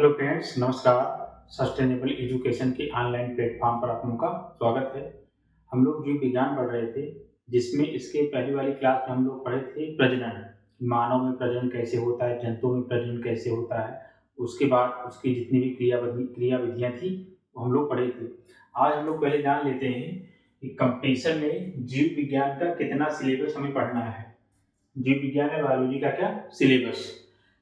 Hello friends, नमस्कार। Sustainable education के online platform पर आप लोगों का स्वागत है। हम लोग जीव विज्ञान पढ़ रहे थे, जिसमें इसके पहली वाली क्लास में हम लोग पढ़े थे प्रजनन। मानव में प्रजनन कैसे होता है, जंतुओं में प्रजनन कैसे होता है। उसके बाद उसकी जितनी भी क्रिया विधियाँ थी वो हम लोग पढ़े थे। आज हम लोग पहले जान लेते हैं कि कंपटीशन में जीव विज्ञान का कितना सिलेबस हमें पढ़ना है। जीव विज्ञान में बायोलॉजी का क्या सिलेबस,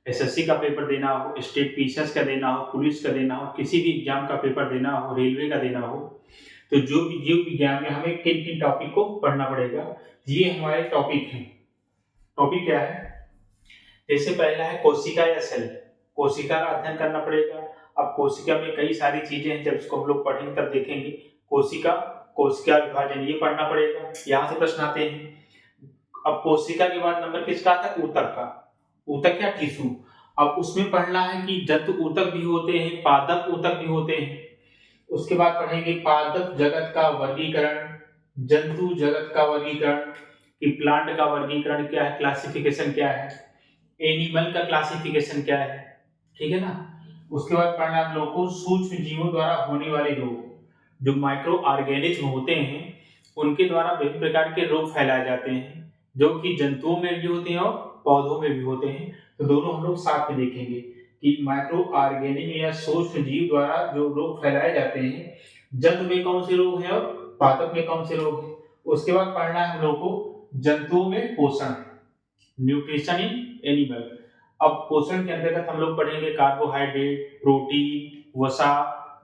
एसएससी का पेपर देना हो, स्टेट पीसीएस का देना हो, पुलिस का देना हो, किसी भी एग्जाम का पेपर देना हो, रेलवे का देना हो, तो जो भी जीव विज्ञान में हमें किन किन टॉपिक को पढ़ना पड़ेगा, ये हमारे टॉपिक हैं। टॉपिक क्या है? जैसे पहला है कोशिका या सेल। कोशिका का अध्ययन करना पड़ेगा। अब कोशिका में कई सारी चीजें हैं, जब इसको हम लोग पढ़ेंगे तब देखेंगे। कोशिका, कोशिका विभाजन, ये पढ़ना पड़ेगा। यहाँ से प्रश्न आते हैं। अब कोशिका के बाद नंबर किसका आता है? ऊतक का। ऊतक या टिश्यू। अब उसमें पढ़ना है कि जंतु ऊतक भी होते हैं, पादप ऊतक भी होते हैं। उसके बाद पढ़ेंगे पादप जगत का वर्गीकरण, जंतु जगत का वर्गीकरण, कि प्लांट का वर्गीकरण क्या है, क्लासिफिकेशन क्या है, एनिमल का क्लासिफिकेशन क्या है, ठीक है ना। उसके बाद पढ़ना हम लोग को सूक्ष्म जीवों द्वारा होने वाले रोग, जो माइक्रो ऑर्गेनिज्म होते हैं उनके द्वारा विभिन्न प्रकार के रोग फैलाए जाते हैं, जो कि जंतुओं में भी होते हैं और पौधों में भी होते हैं। तो दोनों हम लोग साथ में देखेंगे कि माइक्रो ऑर्गेनिज्म या सूक्ष्म जीव द्वारा जो रोग फैलाए जाते हैं, जंतु में कौन से रोग हैं और पादप में कौन से रोग हैं। उसके बाद पढ़ना है हम लोग को जंतुओं में पोषण, न्यूट्रिशन इन एनिमल। अब पोषण के अंतर्गत हम लोग पढ़ेंगे कार्बोहाइड्रेट, प्रोटीन, वसा,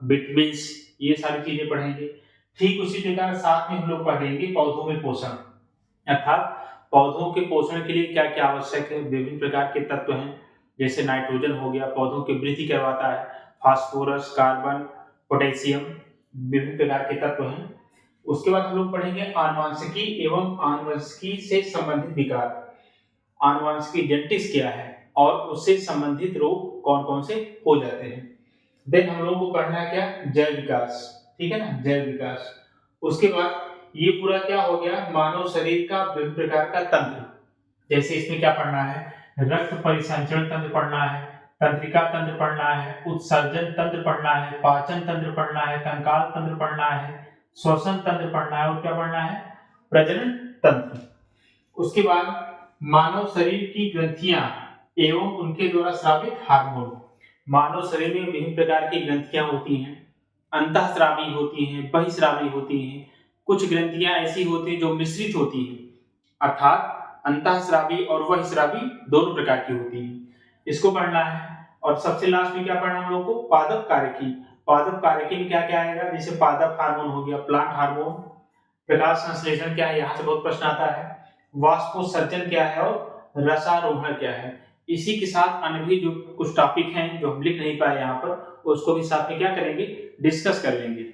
विटामिन्स, ये सारी चीजें पढ़ेंगे। ठीक उसी प्रकार साथ में हम लोग पढ़ेंगे पौधों में पोषण, अर्थात पौधों के पोषण के लिए क्या क्या आवश्यक है। विभिन्न प्रकार के तत्व हैं, जैसे नाइट्रोजन हो गया, पौधों की वृद्धि करवाता है, फास्फोरस, कार्बन, पोटेशियम, विभिन्न प्रकार के तत्व हैं। उसके बाद हम लोग पढ़ेंगे आनुवंशिकी एवं आनुवंशिकी से संबंधित विकार। आनुवंशिकी जेनेटिक्स क्या है और उससे संबंधित रोग कौन कौन से हो जाते हैं। देन हम लोगों को पढ़ना है क्या? जैव विकास, ठीक है ना, जैव विकास। उसके बाद ये पूरा क्या हो गया? मानव शरीर का विभिन्न प्रकार का तंत्र। जैसे इसमें क्या पढ़ना है? रक्त परिसंचरण तंत्र पढ़ना है, तंत्रिका तंत्र पढ़ना है, उत्सर्जन तंत्र पढ़ना है, पाचन तंत्र पढ़ना है, कंकाल तंत्र पढ़ना है, श्वसन तंत्र पढ़ना है, और क्या पढ़ना है? प्रजनन तंत्र। उसके बाद मानव शरीर की ग्रंथियां एवं उनके द्वारा स्रावित हार्मोन। मानव शरीर में विभिन्न प्रकार की ग्रंथियां होती हैं, अंतःस्रावी होती हैं, बहिस्रावी होती हैं। कुछ ग्रंथियां ऐसी होती हैं जो मिश्रित होती हैं, अर्थात अंतःस्रावी और बहिस्रावी दोनों प्रकार की होती हैं। इसको पढ़ना है। और सबसे लास्ट में क्या पढ़ना हम लोग को? पादप कार्यकी। पादप कार्यकी में क्या क्या आएगा? जैसे पादप हार्मोन हो गया, प्लांट हार्मोन, प्रकाश संश्लेषण क्या है, यहाँ से बहुत प्रश्न आता है, वाष्पोत्सर्जन क्या है और रसारोहण क्या है। इसी के साथ अन्य भी जो कुछ टॉपिक हैं जो हम लिख नहीं पाए यहाँ पर, उसको भी साथ में क्या करेंगे? डिस्कस कर लेंगे।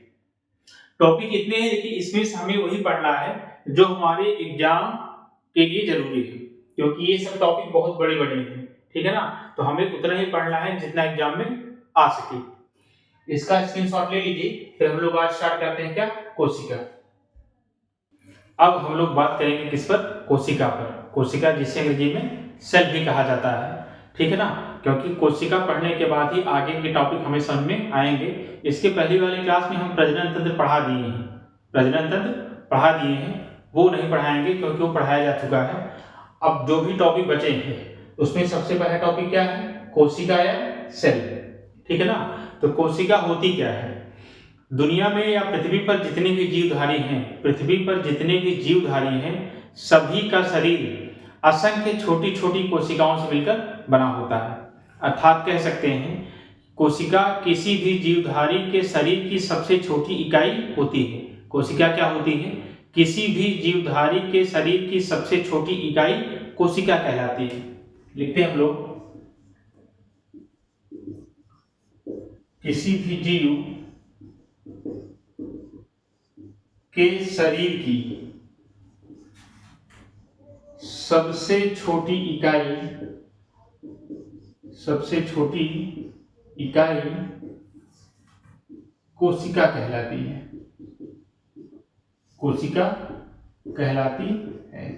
टॉपिक इतने हैं, लेकिन इसमें से हमें वही पढ़ना है जो हमारे एग्जाम के लिए जरूरी है, क्योंकि ये सब टॉपिक बहुत बड़े बड़े हैं, ठीक है ना। तो हमें उतना ही पढ़ना है जितना एग्जाम में आ सके। इसका स्क्रीनशॉट ले लीजिए। फिर हम लोग आज स्टार्ट करते हैं क्या? कोशिका। अब हम लोग बात करेंगे किस पर? कोशिका पर। कोशिका जिसे अंग्रेजी में सेल भी कहा जाता है, ठीक है ना, क्योंकि कोशिका पढ़ने के बाद ही आगे के टॉपिक हमें समझ में आएंगे। इसके पहली वाली क्लास में हम प्रजनन तंत्र पढ़ा दिए हैं, प्रजनन तंत्र पढ़ा दिए हैं, वो नहीं पढ़ाएंगे क्योंकि वो पढ़ाया जा चुका है। अब जो भी टॉपिक बचे हैं उसमें सबसे पहला टॉपिक क्या है? कोशिका या सेल, ठीक है ना। तो कोशिका होती क्या है? दुनिया में या पृथ्वी पर जितने भी जीवधारी हैं, पृथ्वी पर जितने भी जीवधारी हैं, सभी का शरीर असंख्य छोटी छोटी कोशिकाओं से मिलकर बना होता है। अर्थात कह सकते हैं कोशिका किसी भी जीवधारी के शरीर की सबसे छोटी इकाई होती है। कोशिका क्या होती है? किसी भी जीवधारी के शरीर की सबसे छोटी इकाई कोशिका कहलाती है। लिखते हैं हम लोग, किसी भी जीव के शरीर की सबसे छोटी इकाई, सबसे छोटी इकाई कोशिका कहलाती है, कोशिका कहलाती है।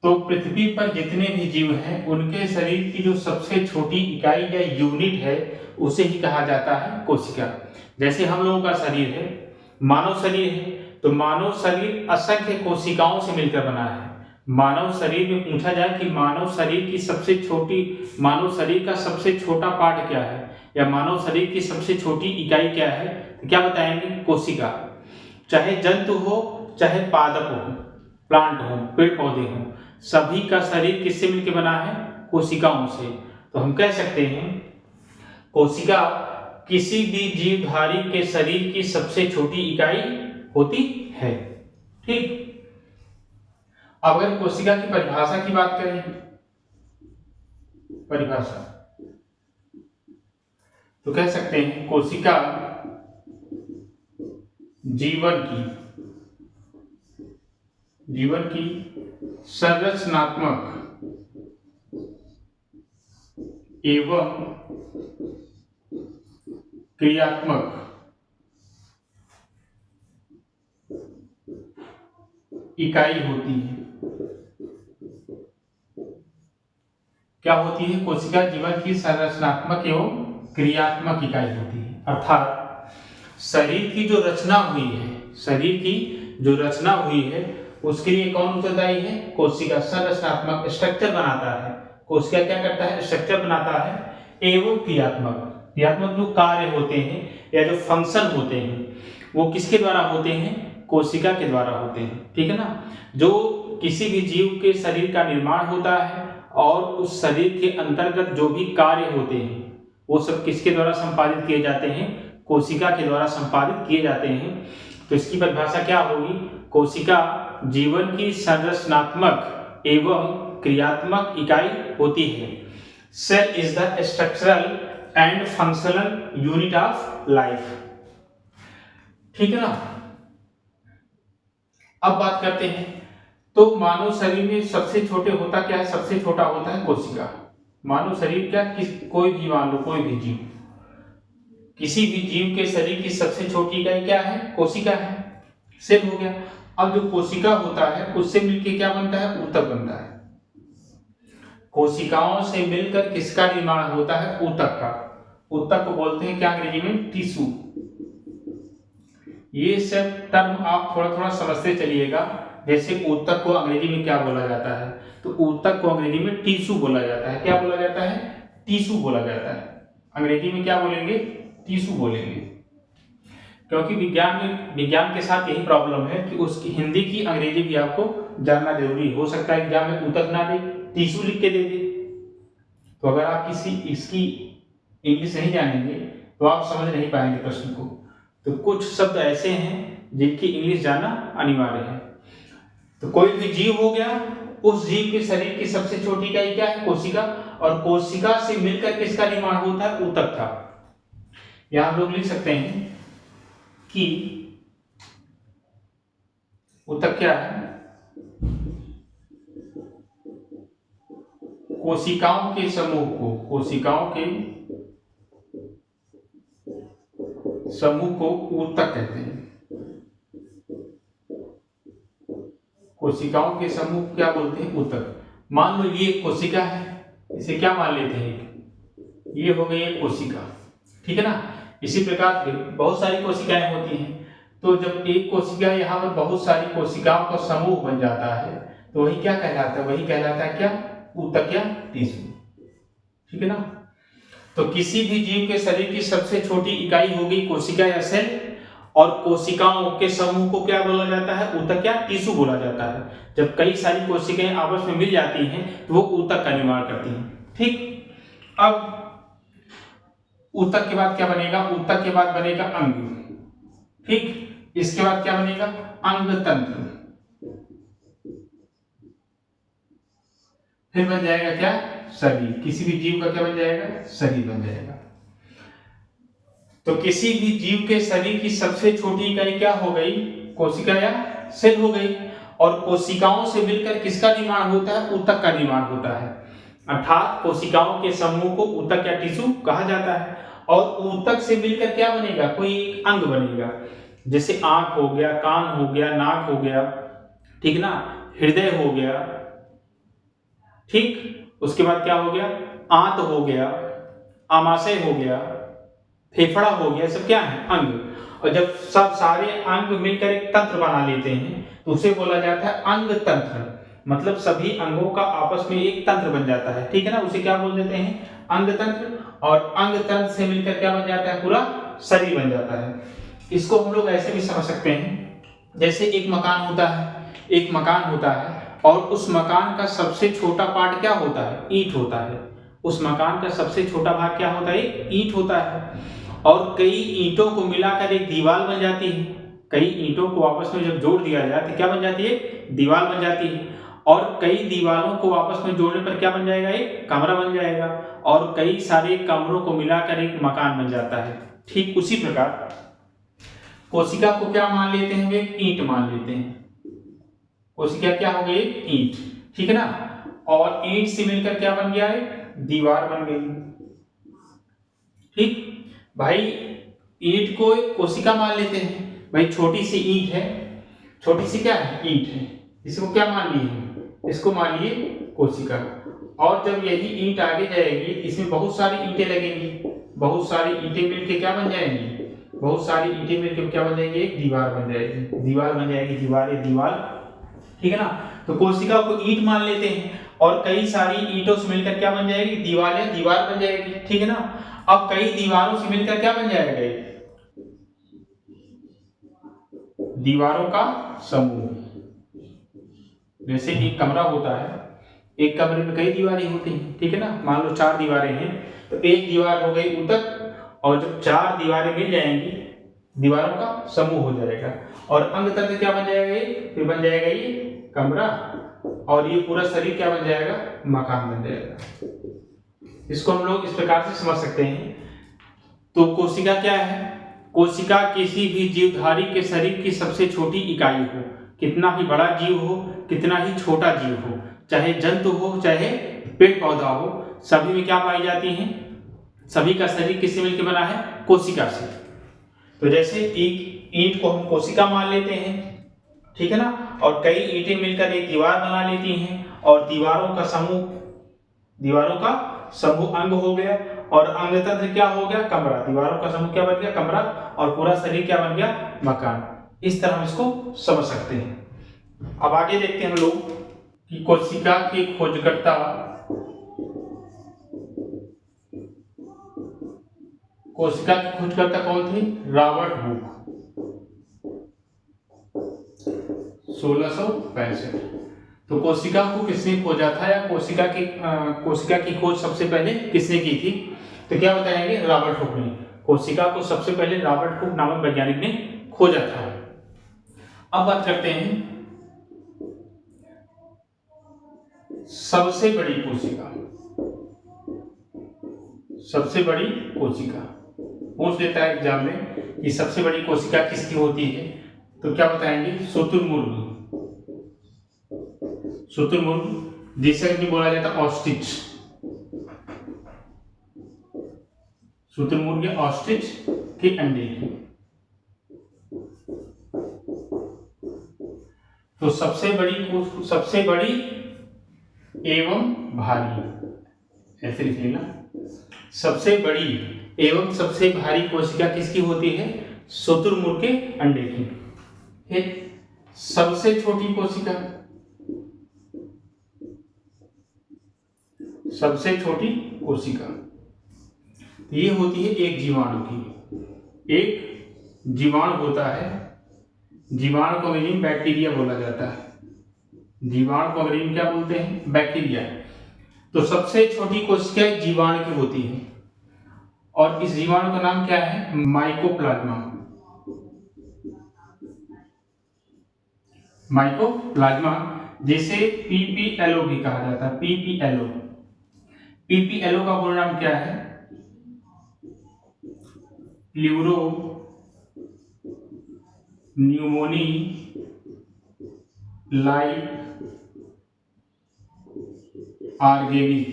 तो पृथ्वी पर जितने भी जीव हैं उनके शरीर की जो सबसे छोटी इकाई या यूनिट है उसे ही कहा जाता है कोशिका। जैसे हम लोगों का शरीर है, मानव शरीर है, तो मानव शरीर असंख्य कोशिकाओं से मिलकर बना है। मानव शरीर में पूछा जाए कि मानव शरीर की सबसे छोटी, मानव शरीर का सबसे छोटा पार्ट क्या है या मानव शरीर की सबसे छोटी इकाई क्या है, तो क्या बताएंगे? कोशिका। चाहे जंतु हो, चाहे पादप हो, प्लांट हो, पेड़ पौधे हो, सभी का शरीर किससे मिलकर बना है? कोशिकाओं से। तो हम कह सकते हैं कोशिका किसी भी जीवधारी के शरीर की सबसे छोटी इकाई होती है। ठीक। अब अगर कोशिका की परिभाषा की बात करें, परिभाषा, तो कह सकते हैं कोशिका जीवन की संरचनात्मक एवं क्रियात्मक इकाई होती है। क्या होती है? कोशिका जीवन की संरचनात्मक एवं क्रियात्मक इकाई होती है। अर्थात शरीर की जो रचना हुई है, शरीर की जो रचना हुई है उसके लिए कौन उत्तरदायी है? कोशिका। संरचनात्मक स्ट्रक्चर बनाता है, कोशिका क्या करता है? स्ट्रक्चर बनाता है। एवं क्रियात्मक जो कार्य होते हैं या जो फंक्शन होते हैं वो किसके द्वारा होते हैं? कोशिका के द्वारा होते हैं। ठीक है ना। जो किसी भी जीव के शरीर का निर्माण होता है और उस शरीर के अंतर्गत जो भी कार्य होते हैं वो सब किसके द्वारा संपादित किए जाते हैं? कोशिका के द्वारा संपादित किए जाते हैं। तो इसकी परिभाषा क्या होगी? कोशिका जीवन की संरचनात्मक एवं क्रियात्मक इकाई होती है। Cell is the structural and functional unit of life. ठीक है ना। अब बात करते हैं, तो मानव शरीर में सबसे छोटे होता क्या है? सबसे छोटा होता है कोशिका। मानव शरीर क्या, कोई भी मान लो, कोई भी जीव, किसी भी जीव के शरीर की सबसे छोटी इकाई क्या है? कोशिका है। सेल हो गया। अब जो कोशिका होता है उससे मिलकर क्या बनता है? ऊतक बनता है। कोशिकाओं से मिलकर किसका निर्माण होता है? ऊतक का। ऊतक को बोलते हैं क्या अंग्रेजी में? टिश्यू। ये सब टर्म आप थोड़ा थोड़ा समझते चलिएगा। जैसे ऊतक को अंग्रेजी में क्या बोला जाता है? तो ऊतक को अंग्रेजी में टिश्यू बोला जाता है। क्या बोला जाता है? टिश्यू बोला जाता है। अंग्रेजी में क्या बोलेंगे? टिश्यू बोलेंगे। क्योंकि विज्ञान के साथ यही प्रॉब्लम है कि उसकी हिंदी की अंग्रेजी भी आपको जानना जरूरी हो सकता है। एग्जाम में ऊतक ना दे, टिश्यू लिख के दे दे, तो अगर आप इसकी इंग्लिश नहीं जानेंगे तो आप समझ नहीं पाएंगे प्रश्न को। तो कुछ शब्द ऐसे हैं जिनकी इंग्लिश जानना अनिवार्य है। तो कोई भी जीव हो गया, उस जीव के शरीर की सबसे छोटी इकाई क्या है? कोशिका। और कोशिका से मिलकर किसका निर्माण होता है? ऊतक का। यहां हम लोग लिख सकते हैं कि ऊतक क्या है? कोशिकाओं के समूह को ऊतक कहते हैं। कोशिकाओं के समूह क्या बोलते हैं? ऊतक। मान लो ये कोशिका है, इसे क्या मान लेते हैं? ये हो गई एक कोशिका। ठीक है ना। इसी प्रकार से बहुत सारी कोशिकाएं होती हैं। तो जब एक कोशिका यहाँ पर बहुत सारी कोशिकाओं का समूह बन जाता है तो वही क्या कहलाता है? वही कहलाता है क्या? ऊतक या टिश्यू। ठीक है ना। तो किसी भी जीव के शरीर की सबसे छोटी इकाई होगी कोशिका या सेल, और कोशिकाओं के समूह को क्या बोला जाता है? ऊतक या टिश्यू बोला जाता है। जब कई सारी कोशिकाएं आपस में मिल जाती हैं तो वो ऊतक का निर्माण करती हैं। ठीक। अब ऊतक के बाद क्या बनेगा? ऊतक के बाद बनेगा अंग। ठीक। इसके बाद क्या बनेगा? अंग तंत्र। फिर बन जाएगा क्या? शरीर। किसी भी जीव का क्या बन जाएगा? शरीर बन जाएगा। तो किसी भी जीव के शरीर की सबसे छोटी इकाई क्या हो गई? कोशिका या सेल हो गई। और कोशिकाओं से मिलकर किसका निर्माण होता है? ऊतक का निर्माण होता है। अर्थात कोशिकाओं के समूह को ऊतक या टिश्यू कहा जाता है। और ऊतक से मिलकर क्या बनेगा? कोई एक अंग बनेगा। जैसे आंख हो गया, कान हो गया, नाक हो गया, ठीक ना, हृदय हो गया, ठीक। उसके बाद क्या हो गया, आंत हो गया, आमाशय हो गया, फेफड़ा हो गया, सब क्या है, अंग। और जब सब सारे अंग मिलकर एक तंत्र बना लेते हैं तो उसे बोला जाता है अंग तंत्र। मतलब सभी अंगों का आपस में एक तंत्र बन जाता है, ठीक है ना, उसे क्या बोल देते हैं, अंग तंत्र। और अंग तंत्र से मिलकर क्या बन जाता है, पूरा शरीर बन जाता है। इसको हम लोग ऐसे भी समझ सकते हैं, जैसे एक मकान होता है, एक मकान होता है और उस मकान का सबसे छोटा पार्ट क्या होता है, ईंट होता है। उस मकान का सबसे छोटा भाग क्या होता है, ईंट होता है। और कई ईंटों को मिलाकर एक दीवार बन जाती है। कई ईंटों को आपस में जब जोड़ दिया जाए तो क्या बन जाती है, दीवार बन जाती है। और कई दीवारों को आपस में जोड़ने पर क्या बन जाएगा, एक कमरा बन जाएगा। और कई सारे कमरों को मिलाकर एक मकान बन जाता है। ठीक उसी प्रकार कोशिका को क्या मान लेते हैं, एक ईंट मान लेते हैं। कोशिका क्या हो गई, ईंट, ठीक है ना। और ईंट से मिलकर क्या बन गया है, दीवार बन गई। ठीक भाई, ईंट को एक कोशिका मान लेते हैं। भाई छोटी सी ईंट है, छोटी सी क्या है, ईंट है। इसको क्या मान लिए, इसको मान लिए कोशिका। और जब यही ईंट आगे जाएगी, इसमें बहुत सारी ईंटें लगेंगी। बहुत सारी ईंटें मिलकर क्या बन जाएंगी, बहुत सारी ईंटें मिलकर क्या बन जाएंगी, एक दीवार बन जाएगी। दीवार बन जाएगी, दीवार, ठीक है ना। तो कोशिका को ईंट मान लेते हैं और कई सारी ईंटों से मिलकर क्या बन जाएगी, दीवार बन जाएगी, ठीक है ना। अब कई दीवारों से मिलकर क्या बन जाएगा, दीवारों का समूह। जैसे एक कमरा होता है, एक कमरे में कई दीवारें होती हैं, ठीक है ना। मान लो 4 दीवारें हैं तो एक दीवार हो गई ऊतक, और जब 4 दीवारें मिल जाएंगी दीवारों का समूह हो जाएगा। और अंग तंत्र क्या बन जाएगा, ये फिर बन जाएगा ये कमरा, और ये पूरा शरीर क्या बन जाएगा, मकान बन जाएगा। इसको हम लोग इस प्रकार से समझ सकते हैं। तो कोशिका क्या है, कोशिका किसी भी जीवधारी के शरीर की सबसे छोटी इकाई हो। कितना भी बड़ा जीव हो, कितना ही छोटा जीव हो, चाहे जंतु हो चाहे पेड़ पौधा हो, सभी में क्या पाई जाती हैं, सभी का शरीर किससे मिलकर बना है, कोशिका से। तो जैसे एक ईंट को हम कोशिका मान लेते हैं, ठीक है ना। और कई ईंटें मिलकर एक दीवार बना लेती हैं, और दीवारों का समूह अंग हो गया। और अंग तंत्र क्या हो गया, कमरा। दीवारों का समूह क्या बन गया, कमरा। और पूरा शरीर क्या बन गया, मकान। इस तरह हम इसको समझ सकते हैं। अब आगे देखते हैं हम लोग कि कोशिका के खोजकर्ता कौन थे, रॉबर्ट हुक, 1665। तो कोशिका को किसने खोजा था, या कोशिका की खोज सबसे पहले किसने की थी, तो क्या बताएंगे, रॉबर्ट हुक ने। कोशिका को सबसे पहले रॉबर्ट हुक नामक वैज्ञानिक ने खोजा था। अब बात करते हैं सबसे बड़ी कोशिका पूछ देता है एग्जाम में कि सबसे बड़ी कोशिका किसकी होती है, तो क्या बताएंगे, शुतुरमुर्ग, जिसे भी बोला जाता है ऑस्ट्रिच। शुतुरमुर्ग या ऑस्ट्रिच के अंडे। तो सबसे बड़ी एवं भारी, ऐसे लिख लेना, सबसे बड़ी एवं सबसे भारी कोशिका किसकी होती है, शुतुरमुर्ग के अंडे की। फिर सबसे छोटी कोशिका ये होती है एक जीवाणु की। एक जीवाणु होता है, जीवाणु को अंग्रेजी में बैक्टीरिया बोला जाता है। जीवाणु को अंग्रेजी में क्या बोलते हैं, बैक्टीरिया। तो सबसे छोटी कोशिका जीवाणु की होती है, और इस जीवाणु का नाम क्या है, माइकोप्लाज्मा, जिसे पीपीएलओ भी कहा जाता है। पीपीएलओ का पूरा नाम क्या है, प्लूरो न्यूमोनी लाइक आर्गेवी,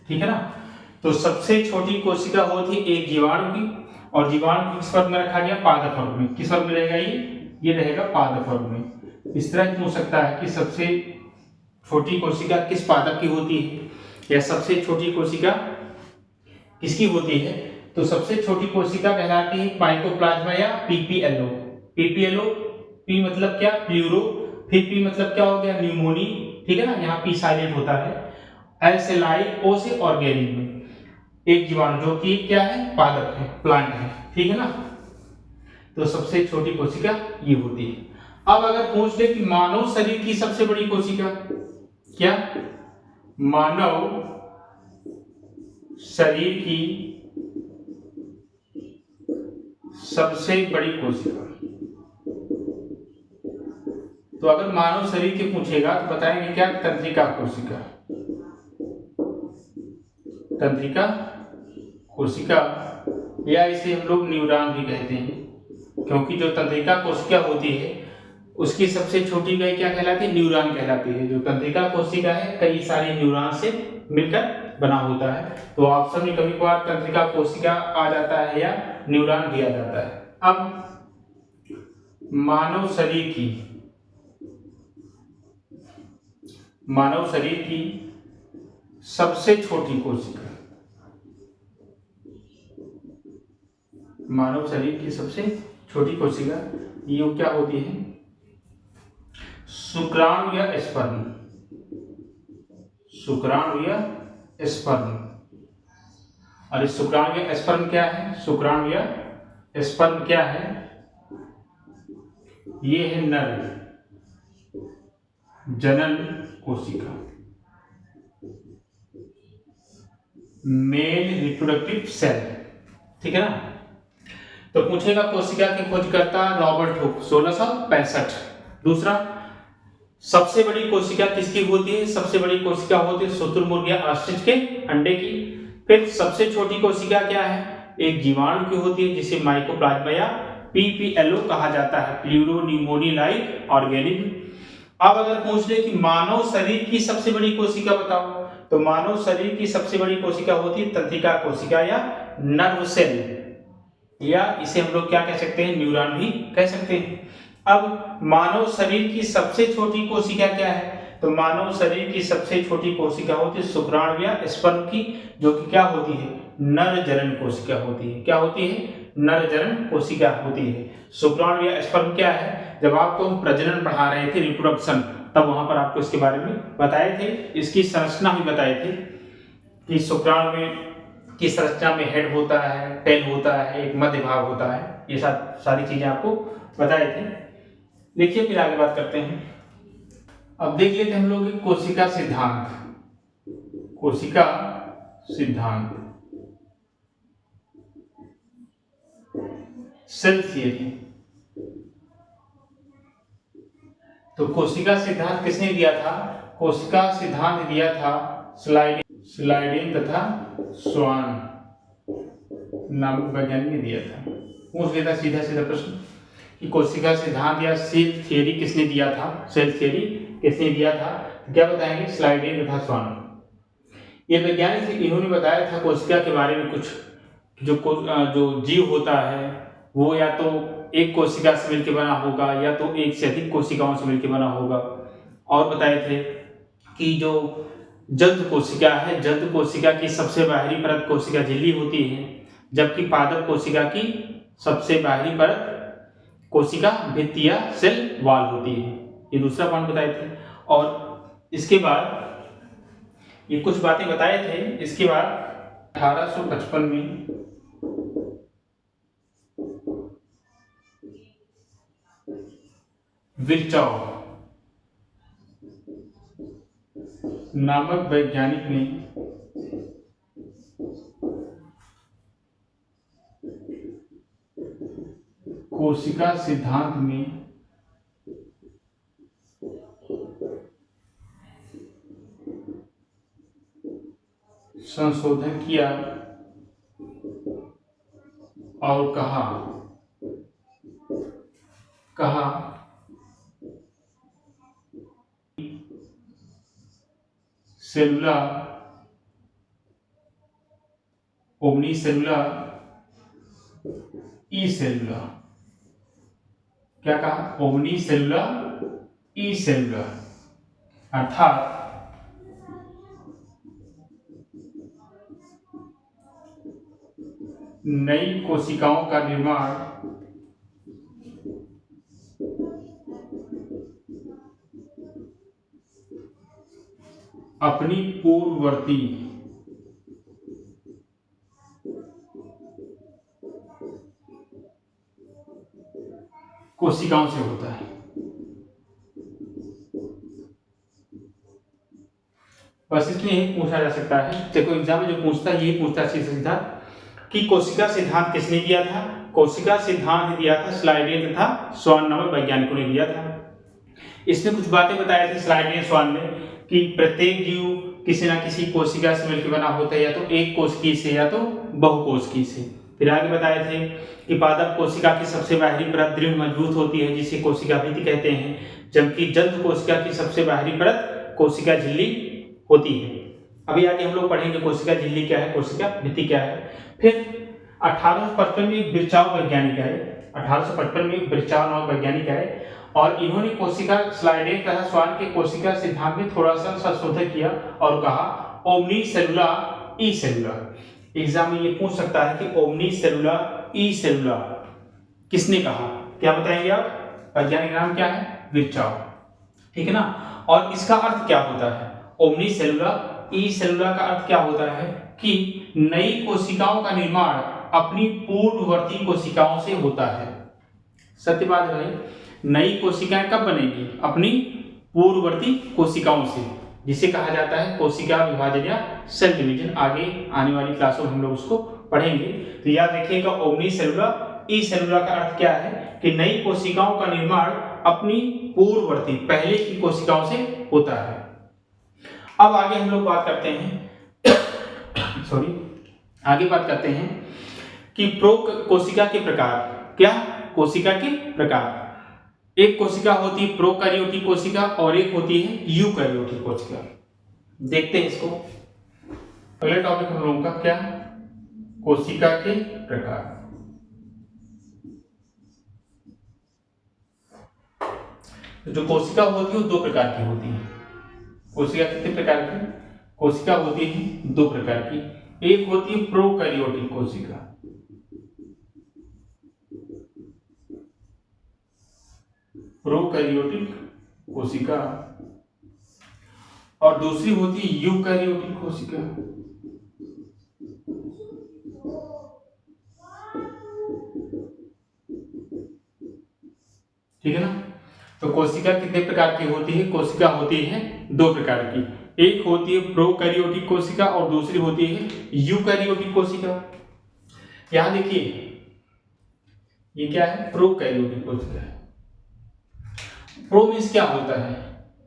ठीक है ना। तो सबसे छोटी कोशिका होती है एक जीवाणु की, और जीवाणु किस वर्ग में रखा गया, पादप वर्ग में। किस वर्ग में रहेगा ये रहेगा पादप वर्ग में। इस तरह पूछ सकता है कि सबसे छोटी कोशिका किस पादप की होती है, या सबसे छोटी कोशिका किसकी होती है? तो सबसे छोटी कोशिका कहलाती है माइकोप्लाज्मा या पीपीएलओ। पीपीएलओ, पी मतलब क्या? प्लूरो, फिर पी मतलब क्या हो गया? न्यूमोनी, ठीक है ना, यहाँ पी साइलेंट होता है। एल से लाइक, ओ से ऑर्गेनिक में एक जीवाणु जो कि क्या है? पादप है, प्लांट है, ठीक है ना। तो सबसे छोटी कोशिका ये होती है। अब अगर पूछ ले कि मानव शरीर की सबसे बड़ी कोशिका क्या? मानव शरीर की सबसे बड़ी कोशिका, तो अगर मानव शरीर के पूछेगा तो बताएंगे क्या? तंत्रिका कोशिका। तंत्रिका कोशिका, या इसे हम लोग न्यूरॉन भी कहते हैं, क्योंकि जो तंत्रिका कोशिका होती है उसकी सबसे छोटी इकाई क्या कहलाती है? न्यूरॉन कहलाती है। जो तंत्रिका कोशिका है कई सारे न्यूरॉन से मिलकर बना होता है। तो ऑप्शन में कभी कभार तंत्रिका कोशिका आ जाता है या न्यूरॉन भी आ जाता है। अब मानव शरीर की सबसे छोटी कोशिका, मानव शरीर की सबसे छोटी कोशिका ये क्या होती है? शुक्राणु या स्पर्म। शुक्राणु या स्पर्म। और इस शुक्राणु या स्पर्म क्या है? शुक्राणु या स्पर्म क्या है? ये है नर जनन कोशिका, मेल रिप्रोडक्टिव सेल, ठीक है ना। तो पूछेगा कोशिका के खोजकर्ता रॉबर्ट हुक 1665। दूसरा, सबसे बड़ी कोशिका किसकी होती है? सबसे बड़ी कोशिका होती है शुतुरमुर्ग या ऑस्ट्रिच के अंडे की। फिर सबसे छोटी कोशिका क्या है? एक जीवाणु की होती है जिसे माइकोप्लाज्मा या पीपीएलओ कहा जाता है, प्लूरो न्यूमोनी लाइक ऑर्गेनिज्म। अब अगर पूछ ले कि मानव शरीर की सबसे बड़ी कोशिका बताओ, तो मानव शरीर की सबसे बड़ी कोशिका होती है तंत्रिका कोशिका या नर्व सेल, या इसे हम लोग क्या कह सकते हैं? न्यूरॉन भी कह सकते हैं। अब मानव शरीर की सबसे छोटी कोशिका क्या है? तो मानव शरीर की सबसे छोटी कोशिका होती है शुक्राणु या स्पर्म की, जो कि क्या होती है? नर जनन कोशिका होती है। क्या होती है? नर जनन कोशिका होती है। शुक्राणु या स्पर्म क्या है? जब आपको हम प्रजनन पढ़ा रहे थे, रिप्रोडक्शन, तब वहां पर आपको इसके बारे में बताए थे, इसकी संरचना भी बताए थे कि शुक्राणु में की संरचना में हेड होता है, टेल होता है, एक मध्य भाग होता है, ये सारी चीजें आपको बताए थे। देखिए फिर आगे बात करते हैं। अब देख लेते हैं हम लोग कोशिका सिद्धांत। कोशिका सिद्धांत, सेल थियरी। तो कोशिका सिद्धांत किसने दिया था? कोशिका सिद्धांत दिया था स्लाइडिन तथा स्वान नामक वैज्ञानिक ने दिया था। पूछ लेता सीधा सीधा प्रश्न कि कोशिका सिद्धांत या सेल थियरी किसने दिया था? सेल थियरी किसने दिया था? तो क्या बताएंगे? स्लाइडिन तथा स्वान। ये वैज्ञानिक थे, इन्होंने बताया था कोशिका के बारे में कुछ, जो जीव होता है वो या तो एक कोशिका से मिलकर बना होगा या तो एक से अधिक कोशिकाओं से मिलकर बना होगा। और बताए थे कि जो जंतु कोशिका है, जंतु कोशिका की सबसे बाहरी परत कोशिका झिल्ली होती है, जबकि पादप कोशिका की सबसे बाहरी परत कोशिका भित्ति या सेल वॉल होती है। ये दूसरा पॉइंट बताए थे। और इसके बाद ये कुछ बातें बताए थे। इसके बाद 1855 में विर्चॉव नामक वैज्ञानिक ने कोशिका सिद्धांत में संशोधन किया और कहा सेलुला ओमनी सेलुला ई सेलुला। क्या कहा? ओमनी सेलुला ई सेलुला, अर्थात नई कोशिकाओं का निर्माण अपनी पूर्ववर्ती कोशिकाओं से होता है। बस इसमें यही पूछा जा सकता है। देखो एग्जाम में जो पूछता है यही पूछता है सीधा कि कोशिका सिद्धांत किसने दिया था। कोशिका सिद्धांत दिया था स्लाइडेन तथा स्वान नामक वैज्ञानिकों ने दिया था। इसमें कुछ बातें बताई थी स्लाइडेन स्वान ने कि प्रत्येक जीव किसी न किसी कोशिका से मिलकर बना होता है, या तो एक कोशिकीय से या तो बहुकोशिकीय से। फिर आगे बताए थे कि पादप कोशिका की सबसे बाहरी परत दृढ़ मजबूत होती है जिसे कोशिका भित्ति कहते हैं, जबकि जंतु कोशिका की सबसे बाहरी परत कोशिका झिल्ली होती है। अभी आगे हम लोग पढ़ेंगे कोशिका झिल्ली क्या है, कोशिका भित्ति क्या है। फिर 1855 में एक बिरचाव वैज्ञानिक आए, 1855 में एक बिरचाव नामक वैज्ञानिक आए और इन्होंने कोशिका स्लाइडेन तथा स्वान के कोशिका सिद्धांत में थोड़ा सा संशोधन किया और कहा ओमनी सेलुलर ई सेलुलर। एग्जाम में ये पूछ सकता है कि ओमनी सेलुलर ई सेलुलर किसने कहा, क्या बताएंगे आप। वैज्ञानिक नाम क्या है, बिरचाव, ठीक है ना। और इसका अर्थ क्या होता है, ओमनी सेलुलर ई सेलुलर का अर्थ क्या होता है कि नई कोशिकाओं का निर्माण अपनी पूर्ववर्ती कोशिकाओं से होता है। सत्य बात है भाई, नई कोशिकाएं कब बनेगी, अपनी पूर्ववर्ती कोशिकाओं से, जिसे कहा जाता है कोशिका विभाजन या सेल डिवीजन। आगे आने वाली क्लासों में हम लोग उसको पढ़ेंगे। तो याद रखिएगा ओमनी सेलुलर ई सेलुलर का अर्थ क्या है कि नई कोशिकाओं का निर्माण अपनी पूर्ववर्ती पहले की कोशिकाओं से होता है। अब आगे हम लोग बात करते हैं सॉरी आगे बात करते हैं कि प्रो कोशिका के प्रकार। क्या, कोशिका के प्रकार। एक कोशिका होती है प्रोकैरियोटिक कोशिका और एक होती है यूकैरियोटिक कोशिका। देखते हैं इसको। अगला टॉपिक हम लोगों का क्या, कोशिका के प्रकार। जो कोशिका होती है वो दो प्रकार की होती है। कोशिका कितने प्रकार की, कोशिका होती है दो प्रकार की। एक होती है प्रोकैरियोटिक कोशिका, प्रोकैरियोटिक कोशिका, और दूसरी होती है यूकैरियोटिक कोशिका। ठीक है ना। तो कोशिका कितने प्रकार की होती है, कोशिका होती है दो प्रकार की। एक होती है प्रोकैरियोटिक कोशिका और दूसरी होती है यूकैरियोटिक कोशिका। यहां देखिए ये क्या है, प्रोकैरियोटिक कोशिका है। प्रो मीन्स क्या होता है,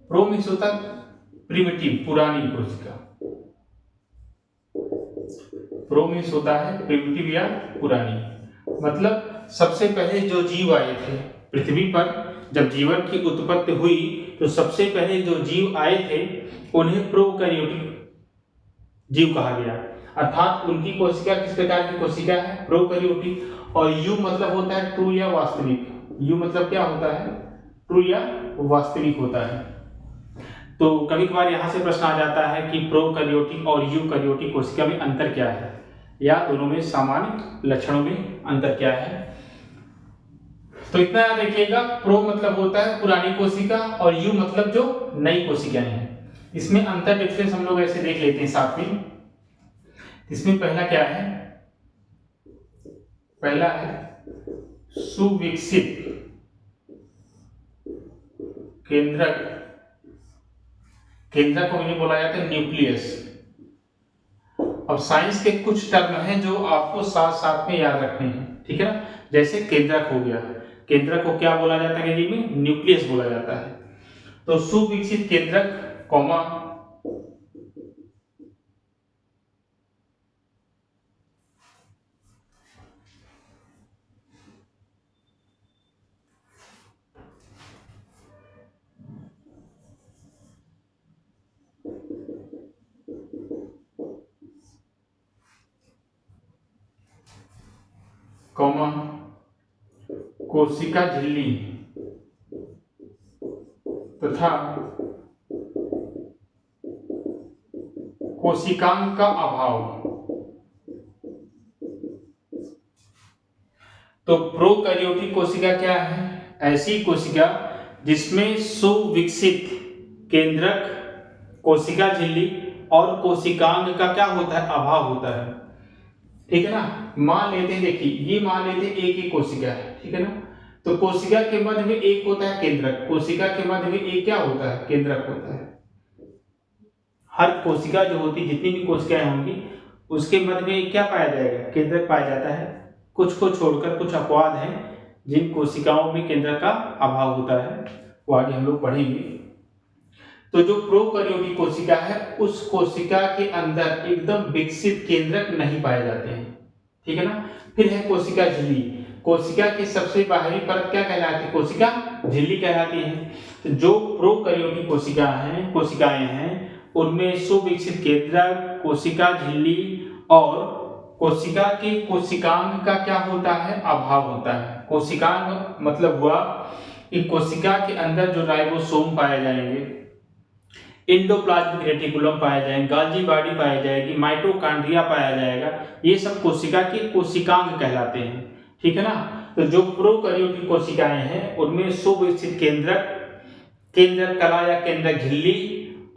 प्रो मीन्स होता है प्रिमिटिव, पुरानी कोशिका। प्रो मीन्स होता है प्रिमिटिव या पुरानी, मतलब सबसे पहले जो जीव आए थे पृथ्वी पर, जब जीवन की उत्पत्ति हुई तो सबसे पहले जो जीव आए थे उन्हें प्रोकैरियोटिक जीव कहा गया। अर्थात उनकी कोशिका किस प्रकार की कोशिका है, प्रोकैरियोटिक। और यू मतलब होता है ट्रू या वास्तविक। यू मतलब क्या होता है, ट्रू या वास्तविक होता है। तो कभी कभार यहां से प्रश्न आ जाता है कि प्रोकैरियोटिक और यूकैरियोटिक कोशिका में अंतर क्या है, या दोनों में सामान्य लक्षणों में अंतर क्या है। तो इतना याद रखिएगा, प्रो मतलब होता है पुरानी कोशिका और यू मतलब जो नई कोशिकाएं हैं। इसमें अंतर डिफरेंस हम लोग ऐसे देख लेते हैं साथ में। इसमें पहला क्या है, पहला है सुविकसित केंद्रक। केंद्रक को मैंने बोला जाता है न्यूक्लियस। अब साइंस के कुछ टर्म हैं जो आपको साथ साथ में याद रखने हैं, ठीक है ना। जैसे केंद्रक हो गया, केंद्रक को क्या बोला जाता है अंग्रेजी में, न्यूक्लियस बोला जाता है। तो सुविकसित केंद्रक कॉमा कॉमा कोशिका झिल्ली तथा कोशिकांग का अभाव। तो प्रोकैरियोटिक कोशिका क्या है? ऐसी कोशिका जिसमें सुविकसित केंद्रक, कोशिका झिल्ली और कोशिकांग का क्या होता है? अभाव होता है। ठीक है ना। मान लेते हैं, देखिए ये मान लेते हैं एक ही कोशिका है, ठीक है ना। तो कोशिका के मध्य में एक होता है केंद्रक, कोशिका के मध्य में एक क्या होता है? केंद्रक होता है। हर कोशिका जो होती है, जितनी भी कोशिकाएं होंगी, उसके मध्य में क्या पाया जाएगा? केंद्रक पाया जाता है। कुछ को छोड़कर कुछ अपवाद हैं जिन कोशिकाओं में केंद्रक का अभाव होता है, वो आगे हम लोग पढ़ेंगे। तो जो प्रोकैरियोटिक कोशिका है, उस कोशिका के अंदर एकदम विकसित केंद्रक नहीं पाए जाते हैं, ठीक है ना। फिर है कोशिका झिल्ली। कोशिका की सबसे बाहरी परत क्या कहलाती है? कोशिका झिल्ली कहलाती है। तो जो प्रोकैरियोटिक कोशिकाएं हैं, उनमें सुविकसित केंद्रक, कोशिका झिल्ली और कोशिका के कोशिकांग का क्या होता है? अभाव होता है। कोशिकांग मतलब हुआ कि कोशिका के अंदर जो राइबोसोम पाए जाएंगे, एंडोप्लाज्मिक रेटिकुलम पाया जाएगा, गाल्जी बॉडी पाई जाएगी, माइटोकॉन्ड्रिया पाया जाएगा, ये सब कोशिका के कोशिकांग कहलाते हैं, ठीक है ना। तो जो प्रोकैरियोटिक कोशिकाएं हैं, उनमें सुविकसित केंद्रक, केंद्रक कला या केंद्रक झिल्ली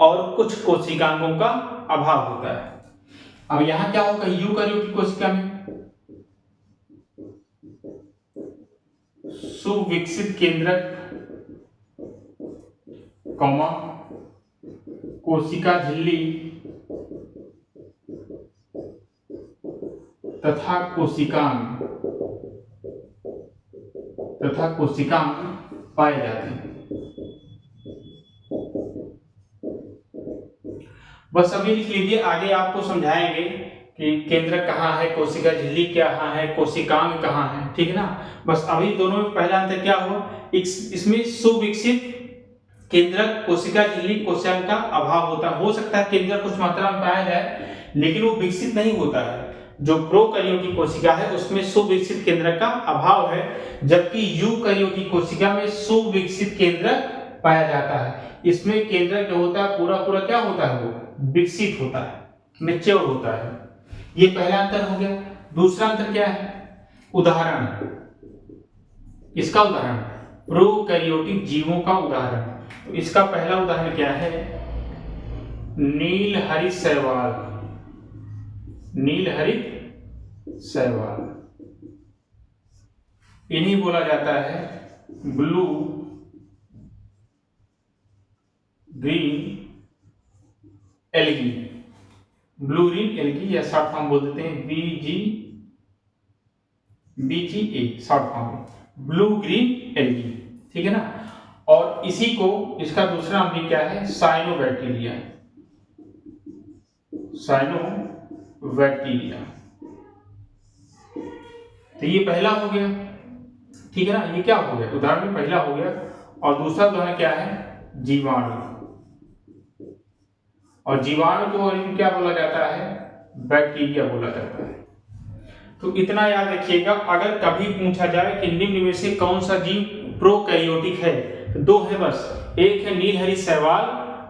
और कुछ कोशिकांगों का अभाव होता है। अब यहां क्या होगा? यूकैरियोटिक कोशिका में सुविकसित केंद्रक, कौमा, कोशिका झिल्ली तथा कोशिकांग पाए जाते हैं। बस अभी लिख लीजिए, आगे आपको समझाएंगे कि केंद्रक कहाँ है, कोशिका झिल्ली कहाँ है, कोशिकांग कहाँ है, ठीक है ना। बस अभी दोनों में पहला अंतर क्या हुआ? इसमें सुविकसित केंद्रक, कोशिका झिल्ली, कोशिकांग का अभाव होता है। हो सकता है केंद्रक कुछ मात्रा में पाया जाए, लेकिन वो विकसित नहीं होता है। जो प्रोकैरियोटिक कोशिका है, उसमें सुविकसित केंद्रक का अभाव है, जबकि यूकैरियोटिक कोशिका में सुविकसित केंद्रक पाया जाता है। इसमें केंद्रक जो होता है पूरा क्या होता है? वो विकसित होता है, मैच्योर होता है। ये पहला अंतर हो गया। दूसरा अंतर क्या है? उदाहरण, इसका उदाहरण प्रोकैरियोटिक जीवों का उदाहरण। तो इसका पहला उदाहरण क्या है? नीलहरित शैवाल। नीलहरित शैवाल, इन्हीं बोला जाता है blue green algae. Blue green algae या शॉर्ट फॉर्म बोल देते हैं BGA, short form blue green algae, ठीक है ना। और इसी को, इसका दूसरा नाम भी क्या है? साइनोबैक्टीरिया। साइनोबैक्टीरिया। तो ये पहला हो गया, ठीक है ना। ये क्या हो गया? उदाहरण में पहला हो गया। और दूसरा उदाहरण क्या है? जीवाणु। और जीवाणु को क्या बोला जाता है? बैक्टीरिया बोला जाता है। तो इतना याद रखिएगा। अगर कभी पूछा जाए कि निम्न में से कौन सा जीव प्रोकैरियोटिक है, तो दो है बस, एक है नीलहरित शैवाल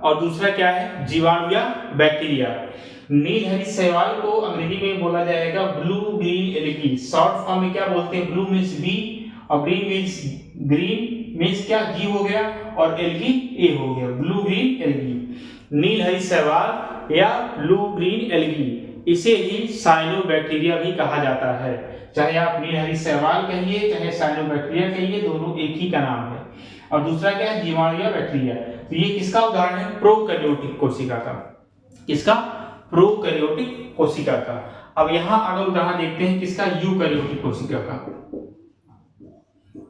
और दूसरा क्या है? जीवाणु या बैक्टीरिया। नीलहरित शैवाल को अंग्रेजी में बोला जाएगा blue green algae. Short form में क्या बोलते हैं? ब्लू मीन्स बी और ग्रीन मीन्स क्या? जी हो गया, और एल्गी ए हो गया, ब्लू ग्रीन एल्गी। नीलहरित शैवाल या ब्लू ग्रीन एल्गी, इसे ही साइनोबैक्टीरिया भी कहा जाता है। चाहे आप नीलहरित शैवाल कहिए, चाहे साइनोबैक्टीरिया कहिए, दोनों एक ही का नाम है। और दूसरा क्या है? जीवाणु या बैक्टीरिया। तो ये किसका उदाहरण है? प्रोकैरियोटिक कोशिका का। किसका? प्रोकैरियोटिक कोशिका का। अब यहां अगर उदाहरण देखते हैं किसका? यूकैरियोटिक कोशिका का।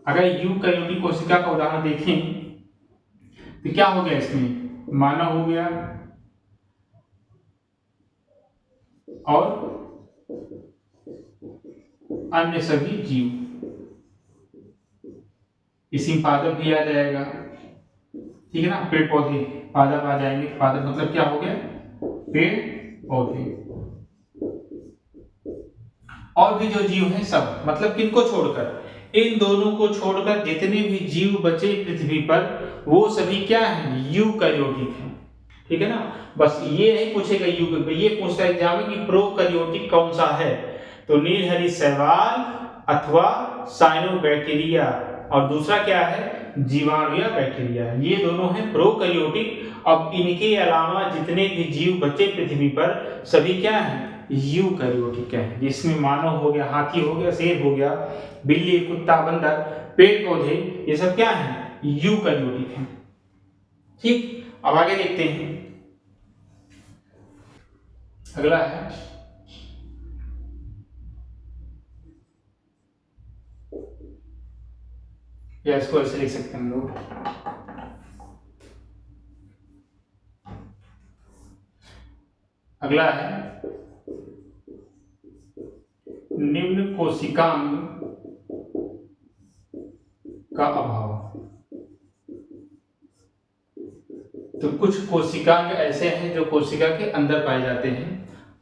अगर यूकैरियोटिक कोशिका का उदाहरण देखें तो क्या हो गया? इसमें मानव हो गया और अन्य सभी जीव, इसी पादप भी आ जाएगा, ठीक है ना। पेड़ पौधे, पादप आ जाएंगे। पादप मतलब क्या हो गया? पेड़ पौधे। और भी जो जीव हैं सब, मतलब किनको छोड़कर? इन दोनों को छोड़कर जितने भी जीव बचे पृथ्वी पर, वो सभी क्या हैं? यूकैरियोटिक हैं, ठीक है ना। बस ये नहीं पूछेगा ये पूछता है एग्जाम में कि प्रोकैरियोटिक कौन सा है। तो नीलहरित शैवाल, अथवा साइनोबैक्टीरिया, और दूसरा क्या है, जीवाणु या बैक्टीरिया। ये दोनों हैं प्रोकैरियोटिक। अब इनके अलावा जितने भी जीव बचे पृथ्वी पर सभी क्या हैं, यूकैरियोटिक है, जिसमें मानव हो गया, हाथी हो गया, शेर हो गया, बिल्ली, कुत्ता, बंदर, पेड़ पौधे, ये सब क्या है, यूकैरियोटिक है। ठीक, अब आगे देखते हैं। अगला है या इसको ऐसे लिख सकते हैं हम लोग, अगला है निम्न कोशिकांग का अभाव। तो कुछ कोशिकांग ऐसे हैं जो कोशिका के अंदर पाए जाते हैं,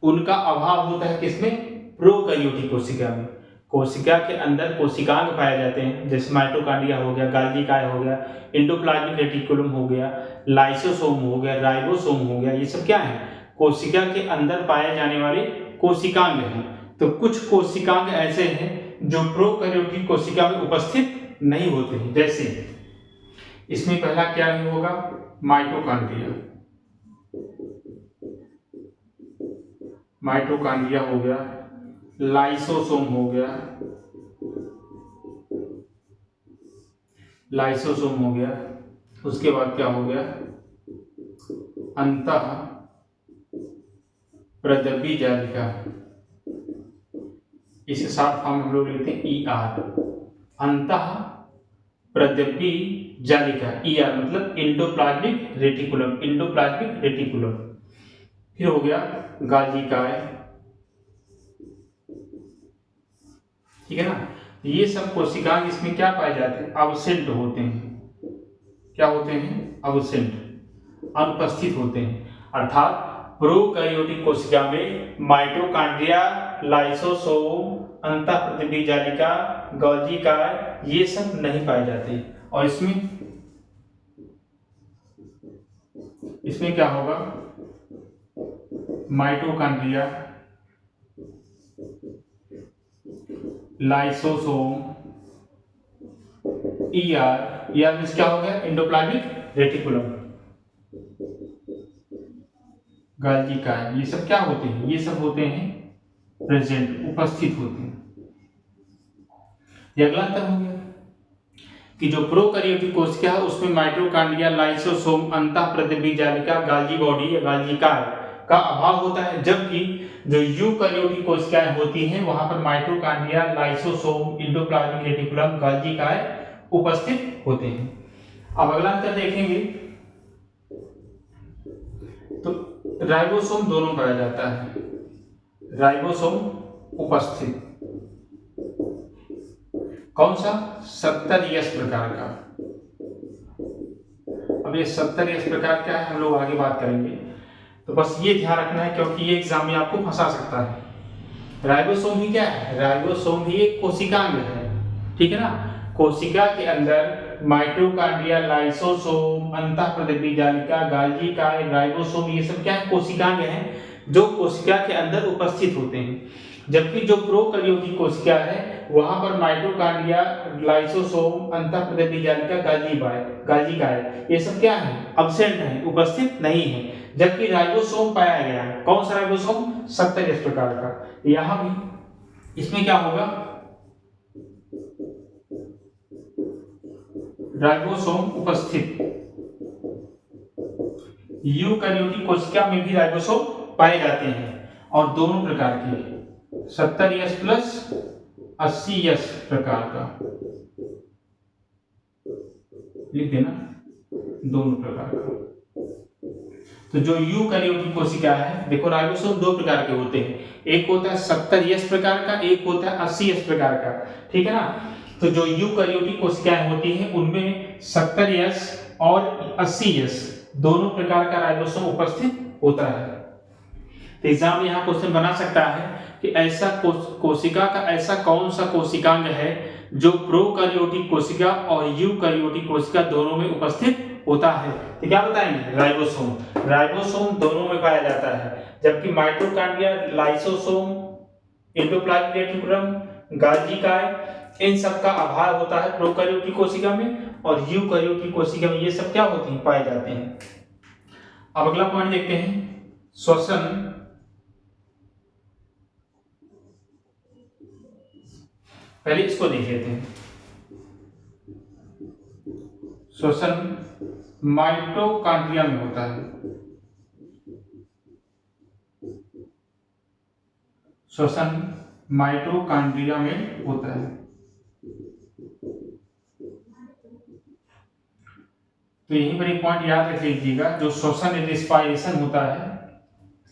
उनका अभाव होता है किसमें, प्रोकैरियोटिक कोशिका में। कोशिका के अंदर कोशिकांग पाए जाते हैं, जैसे माइटोकॉन्ड्रिया हो गया, गाल्गी काय हो गया, एंडोप्लाज्मिक रेटिकुलम हो गया, लाइसोसोम हो गया, राइबोसोम हो गया, ये सब क्या है, कोशिका के अंदर पाए जाने वाले कोशिकांग हैं। तो कुछ कोशिकांग ऐसे हैं जो प्रोकैरियोटिक कोशिका में उपस्थित नहीं होते हैं, जैसे इसमें पहला क्या होगा, माइटोकॉन्ड्रिया, माइटोकॉन्ड्रिया हो गया, लाइसोसोम हो गया, लाइसोसोम हो गया, उसके बाद क्या हो गया, अंतः प्रद्रव्य जालिका, इसे शॉर्ट फॉर्म हम लोग लेते हैं ER, अंतः प्रद्रव्य जालिका, ER मतलब एंडोप्लाज्मिक रेटिकुलम, एंडोप्लाज्मिक रेटिकुलम। फिर हो गया गाल्गी काय, ठीक है ना। ये सब कोशिकांग इसमें क्या पाए जाते हैं, अब्सेंट होते हैं। क्या होते हैं, अब्सेंट, अनुपस्थित होते हैं। अर्थात प्रोकैरियोटिक कोशिका में माइटोकॉन्ड्रिया, लाइसोसोम, अंतःप्रद्रव्य जालिका, गोल्गी काय, ये सब नहीं पाए जाते। और इसमें क्या होगा, माइटोकॉन्ड्रिया, लाइसोसोम, ER मीन्स क्या हो गया, एंडोप्लाज्मिक रेटिकुलम, गाल्गी काय, ये सब क्या होते हैं, ये सब होते हैं प्रेजेंट, उपस्थित होते हैं। ये अगला अंतर हो गया कि जो प्रोकैरियोटिक कोशिका है उसमें माइटोकॉन्ड्रिया, लाइसोसोम, अंतःप्रद्रव्य जालिका, गाल्गी बॉडी या गाल्गी काय का अभाव होता है, जबकि जो यूकैरियोटिक कोशिकाएं होती हैं वहां पर माइटोकॉन्ड्रिया, लाइसोसोम, एंडोप्लाज्मिक रेटिकुलम, गाल्गी काय उपस्थित होते हैं। अब अगला अंतर देखेंगे तो राइबोसोम दोनों पाया जाता है, राइबोसोम उपस्थित, कौन सा, 70S प्रकार का। अब ये 70S प्रकार क्या है हम लोग आगे बात करेंगे, तो बस ये ध्यान रखना है क्योंकि ये एग्जाम में आपको फंसा सकता है। राइबोसोम भी क्या है, राइबोसोम भी एक कोशिकांग है, ठीक है ना। कोशिका के अंदर माइटोकॉन्ड्रिया, लाइसोसोम, अंतःप्रद्रव्य जालिका, गाल्गी काय, राइबोसोम, ये सब क्या है, कोशिकांग हैं जो कोशिका के अंदर उपस्थित होते हैं। जबकि जो प्रोकैरियोटिक कोशिका है वहां पर माइटोकॉन्ड्रिया, लाइसोसोम, अंतःप्रद्रव्य जालिका, गाल्गी काय, ये सब क्या है, अब्सेंट है, उपस्थित नहीं है। जबकि राइबोसोम पाया गया है, कौन सा राइबोसोम, 70S प्रकार का। यहां भी इसमें क्या होगा, राइबोसोम उपस्थित। यूकैरियोटिक कोशिका में भी राइबोसोम पाए जाते हैं और दोनों प्रकार के, 70S प्लस 80S प्रकार का, लिख देना, दोनों प्रकार का। तो जो यूकैरियोटिक कोशिका है, देखो राइबोसोम दो प्रकार के होते हैं, एक होता है 70S प्रकार का, एक होता है 80S प्रकार का, ठीक है ना। तो जो यूकैरियोटिक कोशिकाएं होती हैं उनमें 70S और 80S दोनों प्रकार का राइबोसोम उपस्थित होता है। तो एग्जाम में यहाँ क्वेश्चन बना सकता है कि ऐसा कोशिका का ऐसा कौन सा कोशिकांग है जो प्रोकैरियोटिक कोशिका और यूकैरियोटिक कोशिका दोनों में उपस्थित होता है। तो क्या बताएंगे, राइबोसोम। राइबोसोम दोनों में पाया जाता है, जबकि माइटोकॉन्ड्रिया, लाइसोसोम, एंडोप्लाज्मिक रेटिकुलम, गाल्जिकाय, इन सब का अभाव होता है प्रोकैरियोटिक कोशिका में, और यूकैरियोटिक कोशिका में ये सब क्या होती हैं, पाए जाते हैं। अब अगला पॉइंट देखते हैं, श्वसन। पहले इसको देख लेते हैं। श्वसन माइटोकॉन्ड्रिया में होता है। श्वसन माइटोकॉन्ड्रिया में होता है। तो यहीं पर एक पॉइंट याद रख लीजिएगा, जो श्वसन रेस्पायरेशन होता है,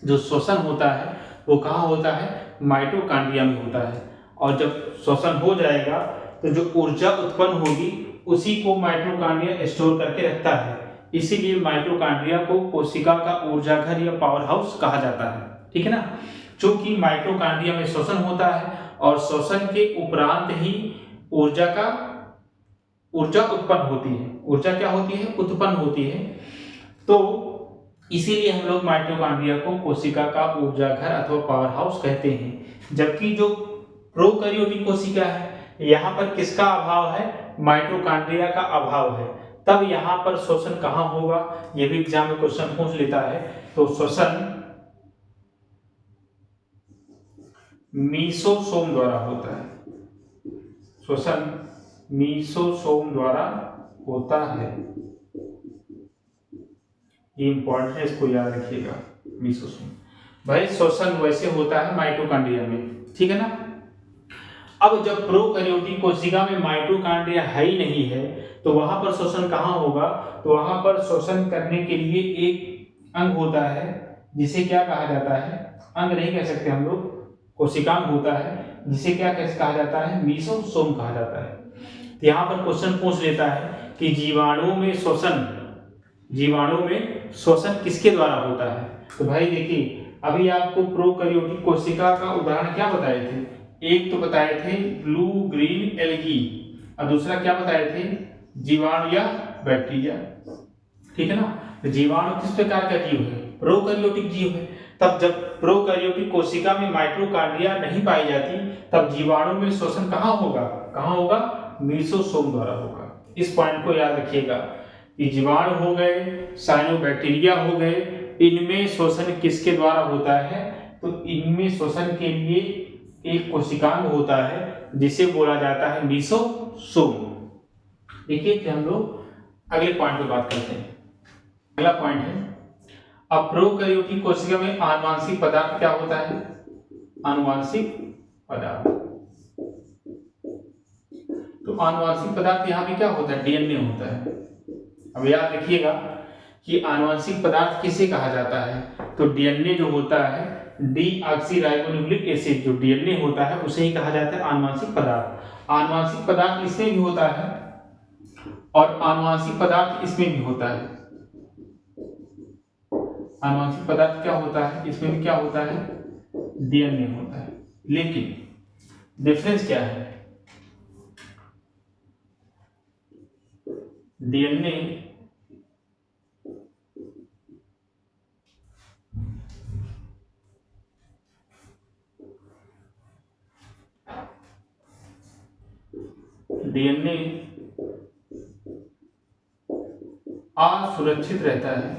जो श्वसन होता है वो कहाँ होता है, माइटोकॉन्ड्रिया में होता है। और जब श्वसन हो जाएगा तो जो ऊर्जा उत्पन्न होगी उसी को माइटोकॉन्ड्रिया स्टोर करके रखता है। इसीलिए माइटोकॉन्ड्रिया को कोशिका का ऊर्जा घर या पावर हाउस कहा जाता है, ठीक है ना। चूंकि माइटोकॉन्ड्रिया में श्वसन होता है और श्वसन के उपरांत ही ऊर्जा उत्पन्न होती है। ऊर्जा क्या होती है, उत्पन्न होती है। तो इसीलिए हम लोग माइटोकॉन्ड्रिया को कोशिका का ऊर्जा घर अथवा पावर हाउस कहते हैं। जबकि जो प्रोकैरियोटिक कोशिका है, यहाँ पर किसका अभाव है, माइटोकॉन्ड्रिया का अभाव है। तब यहाँ पर श्वसन कहाँ होगा, ये भी एग्जाम में क्वेश्चन पूछ लेता है। तो श्वसन मीसोसोम द्वारा होता है। श्वसन मीसोसोम द्वारा होता है, ये इंपॉर्टेंट है, इसको याद रखिएगा। मीसोसोम भाई श्वसन वैसे होता है माइटोकॉन्ड्रिया में, ठीक है ना। अब जब प्रोकैरियोटिक कोशिका में माइटोकॉन्ड्रिया है ही नहीं है तो वहां पर श्वसन कहाँ होगा, तो वहां पर श्वसन करने के लिए एक अंग होता है जिसे क्या कहा जाता है, अंग नहीं कह सकते हम लोग, कोशिकांग होता है जिसे क्या कहा जाता है, मीसोसोम कहा जाता है। तो यहाँ पर क्वेश्चन पूछ लेता है कि जीवाणु में श्वसन किसके द्वारा होता है। तो भाई देखिए, अभी आपको प्रोकैरियोटिक कोशिका का उदाहरण क्या बताए थे, एक तो बताए थे ब्लू ग्रीन एल्गी और दूसरा क्या बताए थे, जीवाणु या बैक्टीरिया, ठीक है ना। तो जीवाणु किस प्रकार का जीव है, प्रोकैरियोटिक जीव है। तब जब प्रोकैरियोटिक कोशिका में माइटोकॉन्ड्रिया नहीं पाई जाती तब जीवाणु में श्वसन कहाँ होगा, मीसोसोम द्वारा होगा। इस पॉइंट को याद रखिएगा कि जीवाणु हो गए, साइनोबैक्टीरिया हो गए, इनमें श्वसन किसके द्वारा होता है, तो इनमें श्वसन के लिए एक कोशिकांग होता है जिसे बोला जाता है मीसोसोम। देखिए हम लोग अगले पॉइंट पे बात करते हैं। अगला पॉइंट है, अब प्रोकैरियोटिक कोशिका में आनुवांशिक पदार्थ क्या होता है, आनुवांशिक पदार्थ। तो आनुवांशिक पदार्थ यहाँ पे क्या होता है, डीएनए होता है। अब याद रखिएगा कि आनुवांशिक पदार्थ किसे कहा जाता है, तो डीएनए जो होता है, डीऑक्सीराइबोन्यूक्लिक एसिड जो डीएनए होता है उसे ही कहा जाता है आनुवांशिक पदार्थ। आनुवांशिक पदार्थ इसमें भी होता है और आनुवांशिक पदार्थ इसमें भी होता है। आनुवांशिक पदार्थ क्या होता है, इसमें भी क्या होता है, डीएनए होता है। लेकिन डिफरेंस क्या है, डीएनए असुरक्षित रहता है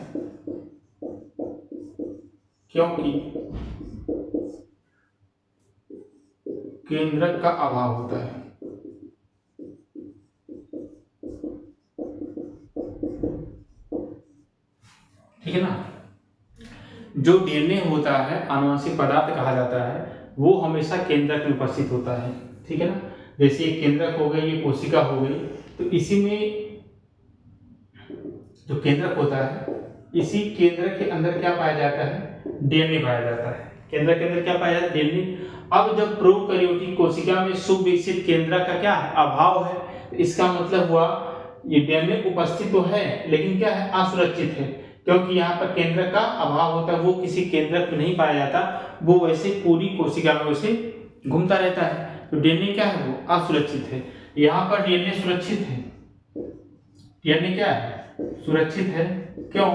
क्योंकि केंद्रक का अभाव होता है। ठीक है ना। जो डीएनए होता है आनुवंशिक पदार्थ कहा जाता है, वो हमेशा केंद्रक में उपस्थित होता है। ठीक है ना। जैसे ये केंद्रक हो गई, ये कोशिका हो गई, तो इसी में जो केंद्रक होता है, इसी केंद्रक के अंदर क्या पाया जाता है, डीएनए पाया जाता है। केंद्रक के अंदर क्या पाया जाता है, डीएनए। अब जब प्रोकैरियोटिक कोशिका में सुविकसित केंद्रक का क्या है, अभाव है, तो इसका मतलब हुआ ये डीएनए उपस्थित तो है लेकिन क्या है, असुरक्षित है, क्योंकि यहाँ पर केंद्रक का अभाव होता है, वो किसी केंद्रक में नहीं पाया जाता, वो वैसे पूरी कोशिका में वैसे घूमता रहता है। तो डीएनए क्या है, वो असुरक्षित है। यहाँ पर डीएनए सुरक्षित है, डीएनए क्या है, सुरक्षित है। क्यों?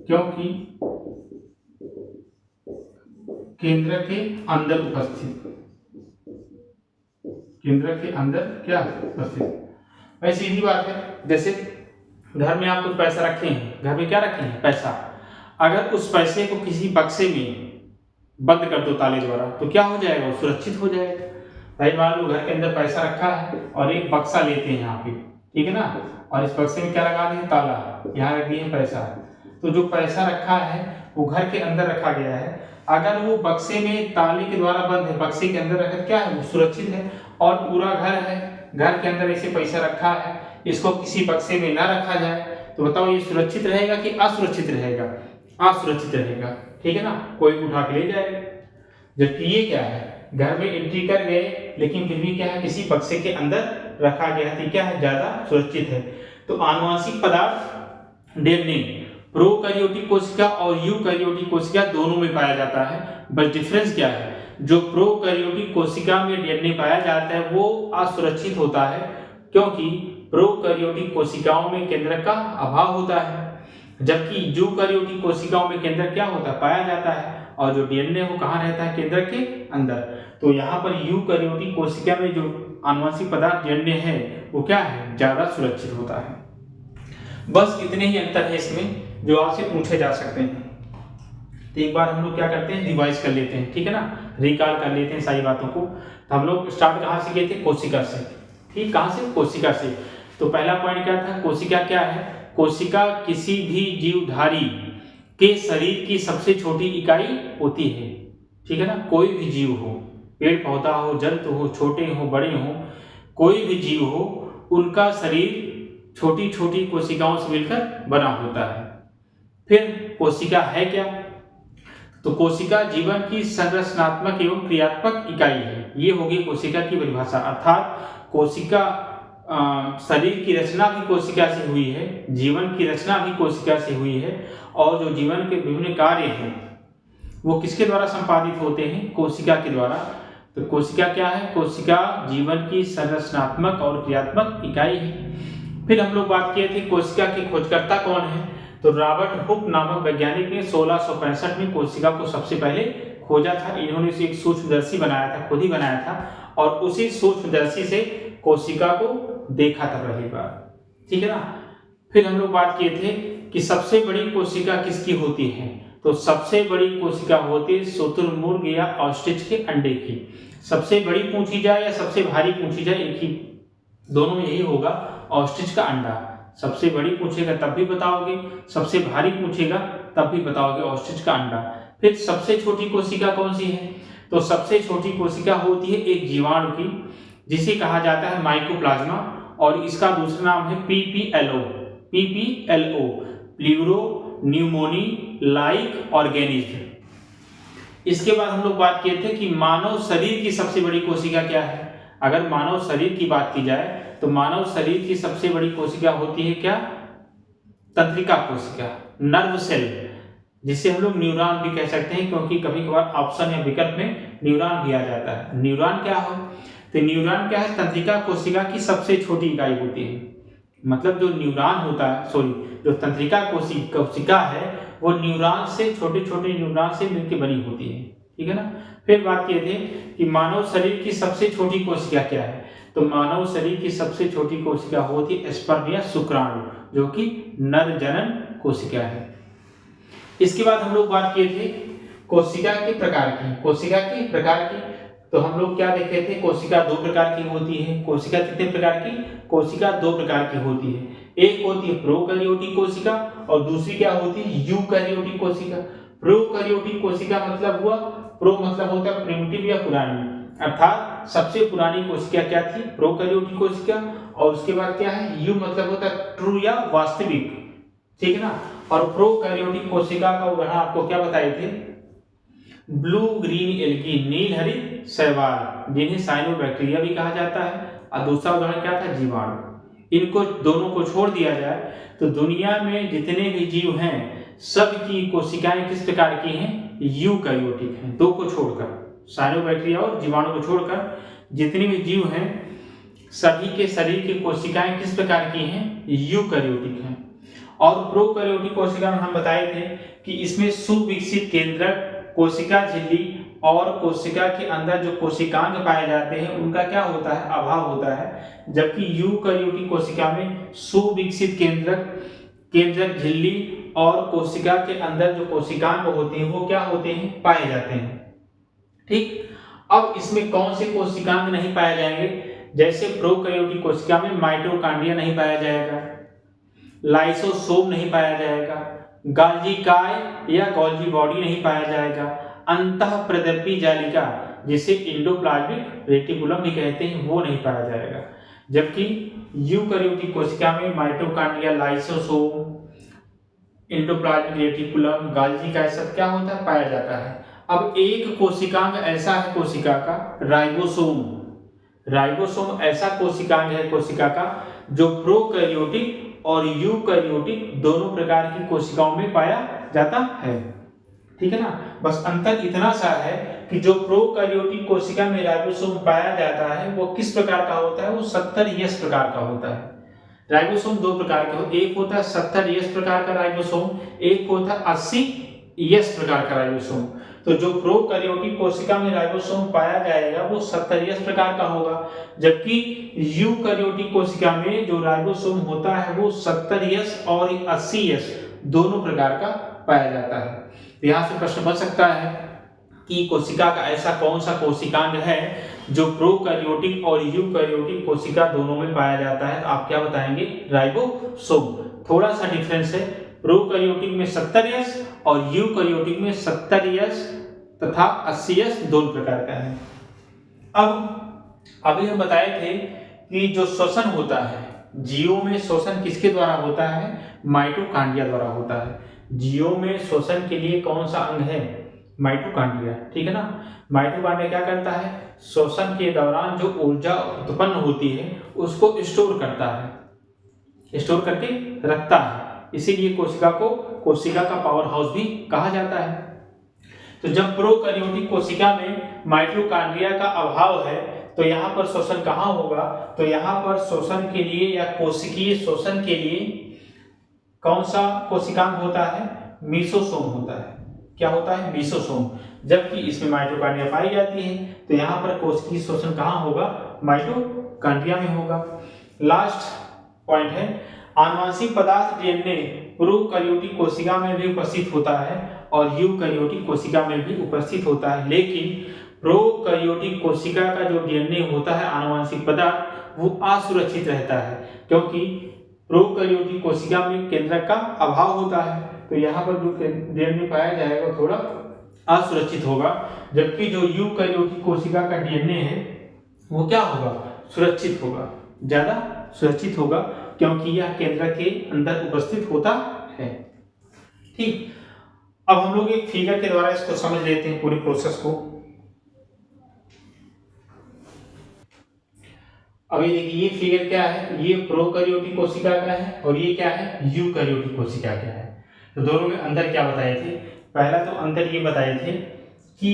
क्योंकि केंद्र के अंदर उपस्थित, केंद्र के अंदर क्या उपस्थित। भाई सीधी बात है, जैसे घर में आप कुछ पैसा रखे हैं, घर में क्या रखे हैं, पैसा। अगर उस पैसे को किसी बक्से में बंद कर दो ताले द्वारा तो क्या हो जाएगा, वो सुरक्षित हो जाएगा। भाई मान लो घर के अंदर पैसा रखा है और एक बक्सा लेते हैं यहाँ पे, ठीक है ना, और इस बक्से में क्या लगा दिए, ताला, यहाँ रख दिए पैसा। तो जो पैसा रखा है वो घर के अंदर रखा गया है, अगर वो बक्से में ताले के द्वारा बंद है, बक्से के अंदर रखा, क्या है, वो सुरक्षित है। और पूरा घर है, घर के अंदर ऐसे पैसा रखा है, इसको किसी बक्से में ना रखा जाए तो बताओ ये सुरक्षित रहेगा कि असुरक्षित रहेगा, असुरक्षित रहेगा, ठीक है ना, कोई उठा के ले जाएगा। जबकि ये क्या है, घर में एंट्री कर गए लेकिन फिर भी क्या है, किसी बक्से के अंदर रखा गया है, तो क्या है, ज्यादा सुरक्षित है। तो आनुवंशिक पदार्थ डीएनए प्रोकैरियोटिक कोशिका और यूकैरियोटिक कोशिका दोनों में पाया जाता है। बस डिफरेंस क्या है, जो प्रोकैरियोटिक कोशिका में डीएनए पाया जाता है वो असुरक्षित होता है, क्योंकि प्रोकैरियोटिक कोशिकाओं में केंद्रक का अभाव होता है, जबकि यूकैरियोटिक कोशिकाओं में केंद्रक क्या होता है, पाया जाता है। और जो डीएनए वो कहाँ रहता है, केंद्रक के अंदर। तो यहाँ पर यूकैरियोटिक कोशिका में जो आनुवंशिक पदार्थ डीएनए है वो क्या है, ज्यादा सुरक्षित होता है। बस इतने ही अंतर है इसमें जो आपसे पूछे जा सकते हैं। तो एक बार हम लोग क्या करते हैं, रिवाइज कर लेते हैं, ठीक है ना, रिकॉल कर लेते हैं सारी बातों को। तो हम लोग स्टार्ट कहाँ से किए थे, कोशिका से, ठीक, कहाँ से, कोशिका से। तो पहला पॉइंट क्या था, कोशिका क्या है, कोशिका किसी भी जीवधारी के शरीर की सबसे छोटी इकाई होती है, ठीक है ना। कोई भी जीव हो, पेड़ पौधा हो, जंतु हो, छोटे हो बड़े हो, कोई भी जीव हो, उनका शरीर छोटी छोटी कोशिकाओं से मिलकर बना होता है। फिर कोशिका है क्या, तो कोशिका जीवन की संरचनात्मक एवं क्रियात्मक इकाई है। ये होगी कोशिका की परिभाषा, अर्थात कोशिका शरीर की रचना भी कोशिका से हुई है, जीवन की रचना भी कोशिका से हुई है, और जो जीवन के विभिन्न कार्य हैं वो किसके द्वारा संपादित होते हैं, कोशिका के द्वारा। तो कोशिका क्या है, कोशिका जीवन की संरचनात्मक और क्रियात्मक इकाई है। फिर हम लोग बात किए थे कोशिका के खोजकर्ता कौन है, तो रॉबर्ट हुक नामक वैज्ञानिक ने 1665 में कोशिका को सबसे पहले खोजा था। इन्होंने इसे एक सूक्ष्मदर्शी बनाया था, खुद ही बनाया था, और उसी सूक्ष्मदर्शी से कोशिका को देखा था पहली बार, ठीक है ना। फिर हम लोग बात किए थे कि सबसे बड़ी कोशिका किसकी होती है, तो सबसे बड़ी कोशिका होती है शुतुरमुर्ग या ऑस्ट्रिच के अंडे की। सबसे बड़ी पूछी जाए या सबसे भारी पूछी जाए, एक ही, दोनों में यही होगा, ऑस्ट्रिच का अंडा। सबसे बड़ी पूछेगा तब भी बताओगे, सबसे भारी पूछेगा तब भी बताओगे, ऑस्ट्रिच का अंडा। फिर सबसे छोटी कोशिका कौन सी है, तो सबसे छोटी कोशिका होती है एक जीवाणु की, जिसे कहा जाता है माइकोप्लाज्मा, और इसका दूसरा नाम है PPLO, PPLO, pleuro pneumoniae like organism. इसके बाद हम लोग बात किए थे कि मानव शरीर की सबसे बड़ी कोशिका क्या है। अगर मानव शरीर की बात की जाए तो मानव शरीर की सबसे बड़ी कोशिका होती है क्या, तंत्रिका कोशिका, नर्व सेल, जिसे हम लोग न्यूरॉन भी कह सकते हैं, क्योंकि कभी कभार ऑप्शन या विकल्प में न्यूरॉन भी आ जाता है। न्यूरॉन क्या हो, तो न्यूरॉन क्या है, तंत्रिका कोशिका की सबसे छोटी इकाई होती है। मतलब जो न्यूरॉन होता है, सॉरी, जो तंत्रिका कोशिका है वो न्यूरॉन से, छोटे छोटे न्यूरॉन से मिलकर बनी होती है, ठीक है ना। फिर बात किए थे कि मानव शरीर की सबसे छोटी कोशिका क्या है, तो मानव शरीर की सबसे छोटी कोशिका होती है स्पर्म या शुक्राणु, जो कि नर जनन कोशिका है। इसके बाद हम लोग बात किए थे कोशिका के प्रकार की, कोशिका के प्रकार की। तो हम लोग क्या देखे थे, कोशिका दो प्रकार की होती है। कोशिका कितने प्रकार की, कोशिका दो प्रकार की होती है। एक होती है प्रोकैरियोटिक कोशिका और दूसरी क्या होती है, यूकैरियोटिक कोशिका। प्रोकैरियोटिक कोशिका मतलब हुआ, प्रो मतलब होता है प्रिमिटिव या पुरानी, अर्थात सबसे पुरानी कोशिका क्या थी, प्रोकैरियोटिक कोशिका। और उसके बाद क्या है, यू मतलब होता है ट्रू या वास्तविक, ठीक है ना। और प्रोकैरियोटिक कोशिका का उदाहरण आपको क्या बताए थे, ब्लू ग्रीन एल्गी, नील हरित शैवाल, जिन्हें साइनोबैक्टीरिया भी कहा जाता है। और दूसरा उदाहरण क्या था, जीवाणु। इनको दोनों को छोड़ दिया जाए तो दुनिया में जितने भी जीव हैं सब की कोशिकाएं किस प्रकार की हैं, यूकैरियोटिक हैं। दो को छोड़कर, साइनोबैक्टीरिया और जीवाणु को छोड़कर जितने भी जीव हैं सभी के शरीर की कोशिकाएं किस प्रकार की हैं, यूकैरियोटिक हैं। और प्रोकैरियोटिक कोशिका में हम बताए थे कि इसमें सुविकसित केंद्रक कोशिका झिल्ली और कोशिका के अंदर जो कोशिकांग पाए जाते हैं उनका क्या होता है, अभाव होता है। जबकि यूकैरियोटिक कोशिका में सुविकसित केंद्रक झिल्ली और कोशिका के अंदर जो कोशिकांग होते हैं वो क्या होते हैं, पाए जाते हैं। ठीक, अब इसमें कौन से कोशिकांग नहीं पाए जाएंगे, जैसे प्रोकैरियोटिक कोशिका में माइटोकॉन्ड्रिया नहीं पाया जाएगा, लाइसोसोम नहीं पाया जाएगा, गाल्जी काय या गोल्जी बॉडी नहीं पाया जाएगा, अंतःप्रदर्भी जालिका जिसे एंडोप्लाज्मिक रेटिकुलम भी कहते हैं वो नहीं पाया जाएगा। जबकि यूकैरियोटिक कोशिका में माइटोकॉन्ड्रिया, लाइसोसोम, एंडोप्लाज्मिक रेटिकुलम, गाल्जी काय सब क्या होता है, पाया जाता है। अब एक कोशिकांग ऐसा है कोशिका का, राइबोसोम। राइबोसोम ऐसा कोशिकांग है कोशिका का जो प्रोकैरियोटिक और यूकैरियोटिक दोनों प्रकार की कोशिकाओं में पाया जाता है। ठीक है ना, बस अंतर इतना सा है कि जो प्रोकैरियोटिक कोशिका में राइबोसोम पाया जाता है वो किस प्रकार का होता है, वो 70S प्रकार का होता है। राइबोसोम दो प्रकार के होते हैं, एक होता है 70S प्रकार का राइबोसोम, एक होता है 80S प्रकार का राइबोसोम। तो जो प्रोकैरियोटिक कोशिका में राइबोसोम पाया जाएगा वो 70S प्रकार का होगा, जबकि यूकैरियोटिक कोशिका में जो राइबोसोम होता है वो 70S और 80S दोनों प्रकार का पाया जाता है। तो यहाँ से प्रश्न बन सकता है कि कोशिका का ऐसा कौन सा कोशिकांग है जो प्रोकैरियोटिक और यूकैरियोटिक कोशिका दोनों में पाया जाता है, तो आप क्या बताएंगे, राइबोसोम। थोड़ा सा डिफरेंस है, प्रोकैरियोटिक में 70S और यूकैरियोटिक में 70S तथा 80S दोनों प्रकार का है। अब अभी हम बताए थे कि जो श्वसन होता है, जीवों में श्वसन किसके द्वारा होता है, माइटोकॉन्ड्रिया द्वारा होता है। जीवों में श्वसन के लिए कौन सा अंग है, माइटोकॉन्ड्रिया। ठीक है ना, माइटोकॉन्ड्रिया क्या करता है, श्वसन के दौरान जो ऊर्जा उत्पन्न होती है उसको स्टोर करता है, स्टोर करके रखता है, इसीलिए कोशिका को कोशिका का पावर हाउस भी कहा जाता है। तो जब प्रोकैरियोटिक कोशिका में माइटोकॉन्ड्रिया का अभाव है तो यहाँ पर श्वसन कहाँ होगा, तो यहाँ पर श्वसन के लिए या कोशिकीय श्वसन के लिए कौन सा कोशिकांग होता है, मीसोसोम होता है। क्या होता है, मीसोसोम। जबकि इसमें माइटोकॉन्ड्रिया पाई जाती है तो यहाँ पर कोशिकीय श्वसन कहाँ होगा, माइटोकॉन्ड्रिया में होगा। लास्ट पॉइंट है, आनुवंशिक पदार्थ डीएनए प्रोकैरियोटिक कोशिका में भी उपस्थित होता है और यूकैरियोटिक कोशिका में भी उपस्थित होता है, लेकिन प्रोकैरियोटिक कोशिका का जो डीएनए होता है आनुवंशिक पदार्थ वो असुरक्षित रहता है, क्योंकि प्रोकैरियोटिक कोशिका में केंद्रक का अभाव होता है, तो यहाँ पर जो डीएनए पाया जाएगा थोड़ा असुरक्षित होगा। जबकि जो यूकैरियोटिक कोशिका का डीएनए है वो क्या होगा, सुरक्षित होगा, ज्यादा सुरक्षित होगा, क्योंकि यह केंद्र के अंदर उपस्थित होता है। ठीक, अब हम लोग एक फिगर के द्वारा इसको समझ लेते हैं पूरी प्रोसेस को। अभी देखिए ये फिगर क्या है, ये प्रोकैरियोटिक कोशिका का है और ये क्या है, यूकैरियोटिक कोशिका का है। तो दोनों में अंतर क्या बताए थे, पहला तो अंतर ये बताए थे कि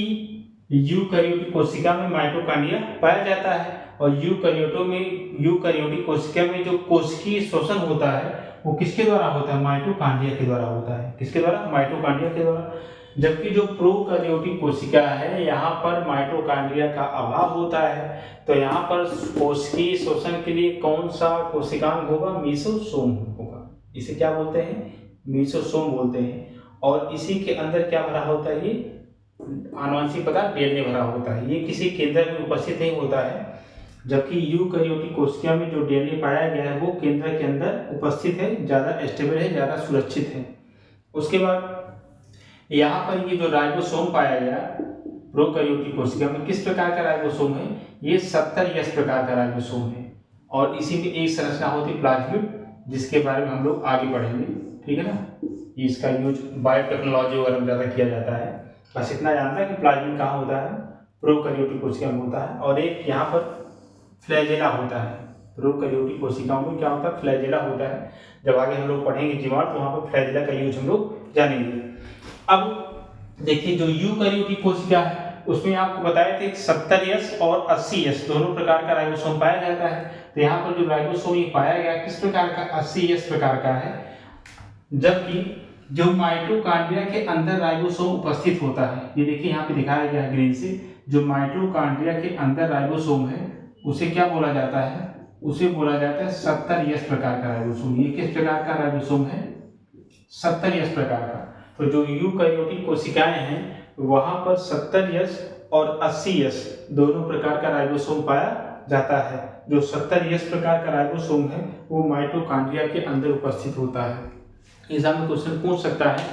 यूकैरियोटिक कोशिका में माइटोकॉन्ड्रिया पाया जाता है और यूकैरियोटिक कोशिका में जो कोशिकीय श्वसन होता है वो किसके द्वारा होता है, माइटोकॉन्ड्रिया के द्वारा होता है। किसके द्वारा, माइटोकॉन्ड्रिया के द्वारा। जबकि जो प्रोकैरियोटिक कोशिका है यहाँ पर माइटोकॉन्ड्रिया का अभाव होता है, तो यहाँ पर कोशिकीय श्वसन के लिए कौन सा कोशिकांग होगा, मीसोसोम होगा। इसे क्या बोलते हैं, मीसोसोम बोलते हैं। और इसी के अंदर क्या भरा होता है, ये आनुवंशिक पदार्थ डीएनए भरा होता है, ये किसी केंद्र में उपस्थित नहीं होता है। जबकि यूकैरियोटिक कोशिका में जो डीएनए पाया गया है वो केंद्र के अंदर उपस्थित है, ज़्यादा स्टेबल है, ज़्यादा सुरक्षित है। उसके बाद यहाँ पर ये जो राइबोसोम पाया गया प्रोकैरियोटिक कोशिका में, किस प्रकार का राइबोसोम है, ये 70S प्रकार का राइबोसोम है। और इसी में एक संरचना होती है प्लाज्मिड, जिसके बारे में हम लोग आगे पढ़ेंगे। ठीक है ना, इसका यूज बायोटेक्नोलॉजी वगैरह में ज़्यादा किया जाता है। बस इतना जानता है कि प्लाज्मिड कहाँ होता है, प्रोकैरियोटिक कोशिका में होता है। और एक यहाँ पर फ्लैजेला होता है, प्रोकैरियोटिक कोशिकाओं में क्या होता है, फ्लैजेला होता है। जब आगे हम लोग पढ़ेंगे जीवाणु तो वहाँ पर फ्लैजेला का यूज हम लोग जानेंगे। अब देखिए जो यूकैरियोटिक कोशिका है उसमें आपको बताए थे 70S और 80S दोनों प्रकार का राइबोसोम पाया जाता है। तो यहाँ पर जो राइबोसोम ये पाया गया किस प्रकार का, 80S प्रकार का है। जबकि जो माइटोकॉन्ड्रिया के अंदर राइबोसोम उपस्थित होता है, ये देखिए यहाँ पे दिखाया गया है ग्रीन से, जो माइटोकॉन्ड्रिया के अंदर राइबोसोम है उसे क्या बोला जाता है, उसे बोला जाता है 70S प्रकार का राइबोसोम। ये किस प्रकार का राइबोसोम है, 70S प्रकार का। तो जो यूकैरियोटिक कोशिकाएं हैं वहां पर 70S और 80S दोनों प्रकार का राइबोसोम पाया जाता है। जो 70S प्रकार का राइबोसोम है वो माइटोकॉन्ड्रिया के अंदर उपस्थित होता है। एग्जाम में क्वेश्चन पूछ सकता है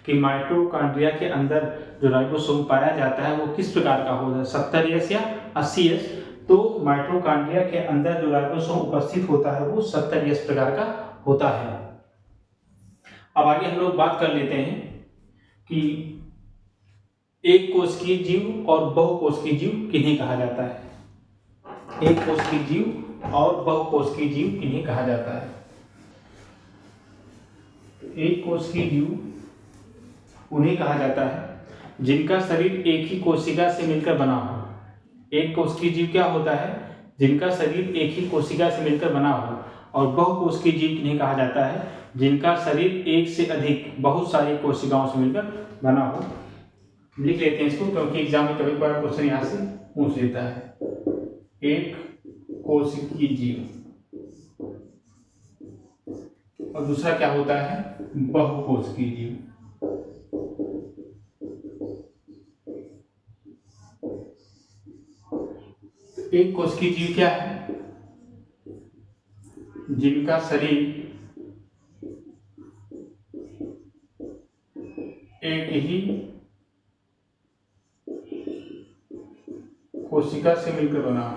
कि माइटोकॉन्ड्रिया के अंदर जो राइबोसोम पाया जाता है वो किस प्रकार का होता है, 70S या 80S। तो माइटोकॉन्ड्रिया के अंदर जो राइबोसोम उपस्थित होता है वो 70S प्रकार का होता है। अब आगे हम लोग बात कर लेते हैं कि एक कोशिकीय जीव और बहुकोशिकीय जीव किन्हें कहा जाता है। एक कोशिकीय जीव और बहुकोशिकीय जीव किन्हें कहा जाता है। एक कोशिकीय जीव उन्हें कहा जाता है जिनका शरीर एक ही कोशिका से मिलकर बना हो। एक कोशिकीय जीव क्या होता है, जिनका शरीर एक ही कोशिका से मिलकर बना हो। और बहुकोशिकीय जीव किन्हें कहा जाता है, जिनका शरीर एक से अधिक बहुत सारी कोशिकाओं से मिलकर बना हो। लिख लेते हैं इसको, क्योंकि एग्जाम में कभी कभार क्वेश्चन यहाँ से पूछ लेता है। एक कोशिकीय जीव और दूसरा क्या होता है, बहुकोशिकीय जीव। एक कोशिकीय जीव क्या है, जिनका शरीर एक ही कोशिका से मिलकर बना हो।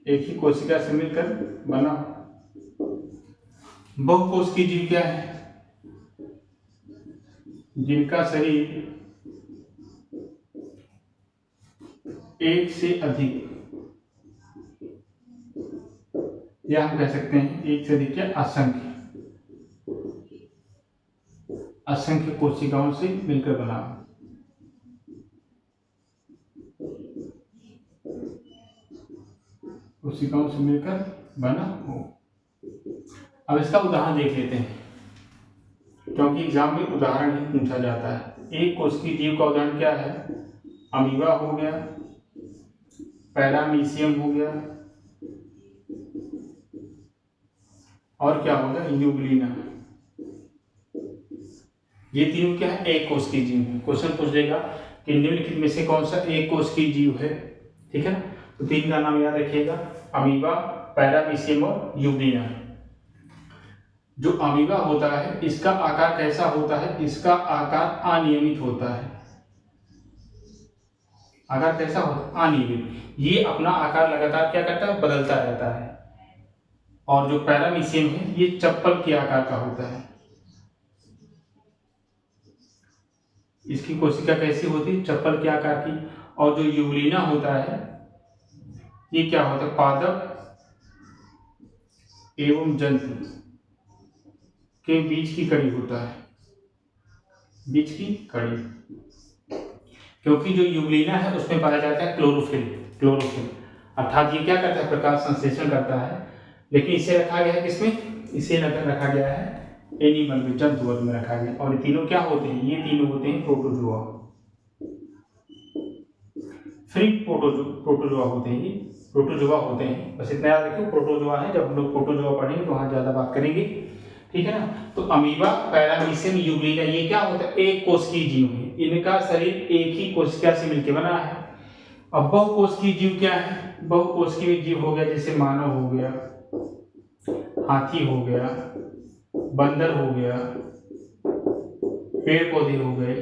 एक ही कोशिका से मिलकर बना हो। बहुकोशिकीय जीव क्या है, जिनका शरीर एक से अधिक, या हम कह सकते हैं एक से अधिक या असंख्य कोशिकाओं से मिलकर बना हो। कोशिकाओं से मिलकर बना हो। अब इसका उदाहरण देख लेते हैं, क्योंकि एग्जाम में उदाहरण ही पूछा जाता है। एक कोशिकीय जीव का उदाहरण क्या है, अमीबा हो गया, पैरामीशियम हो गया, और क्या होगा, यूग्लिना। ये तीनों क्या है, एक कोशिकीय जीव है। क्वेश्चन पूछ देगा कि निम्नलिखित में से कौन सा एक कोशिकीय जीव है, ठीक है ना। तो तीन का नाम याद रखिएगा, अमीबा, पैरामीशियम और यूग्लिना। जो अमीबा होता है इसका आकार कैसा होता है, इसका आकार अनियमित होता है। आकार कैसा होता है, अनियमित। ये अपना आकार लगातार क्या करता है, बदलता रहता है। और जो पैरामीशियम है ये चप्पल के आकार का होता है। इसकी कोशिका कैसी होती है, चप्पल के आकार की। और जो यूग्लिना होता है ये क्या होता है, पादप एवं जंतु के बीच की कड़ी होता है, बीच की कड़ी। क्योंकि जो यूग्लिना है उसमें पाया जाता है क्लोरोफिल, अर्थात ये क्या करता है, प्रकाश संश्लेषण करता है। लेकिन इसे रखा गया है किसमें, इसे रखा गया है एनिमल में, जंतु वर्ग में रखा गया। और ये तीनों क्या होते हैं, ये तीनों होते हैं प्रोटोजोआ। फ्री प्रोटोजोआ होते हैं, ये प्रोटोजोआ होते हैं। बस इतना याद रखिए, प्रोटोजोआ है। जब हम लोग प्रोटोजोआ पढ़ेंगे तो वहाँ ज़्यादा बात करेंगे, ठीक है ना। तो अमीबा, पैरामीशियम, यूग्लिना ये क्या होता है, एक कोशिकीय जीव है। इनका शरीर एक ही कोशिका से मिलकर बना है। अब बहुकोशिकीय जीव क्या है, बहुकोशिकीय जीव हो गया जैसे मानव हो गया, हाथी हो गया, बंदर हो गया, पेड़ पौधे हो गए,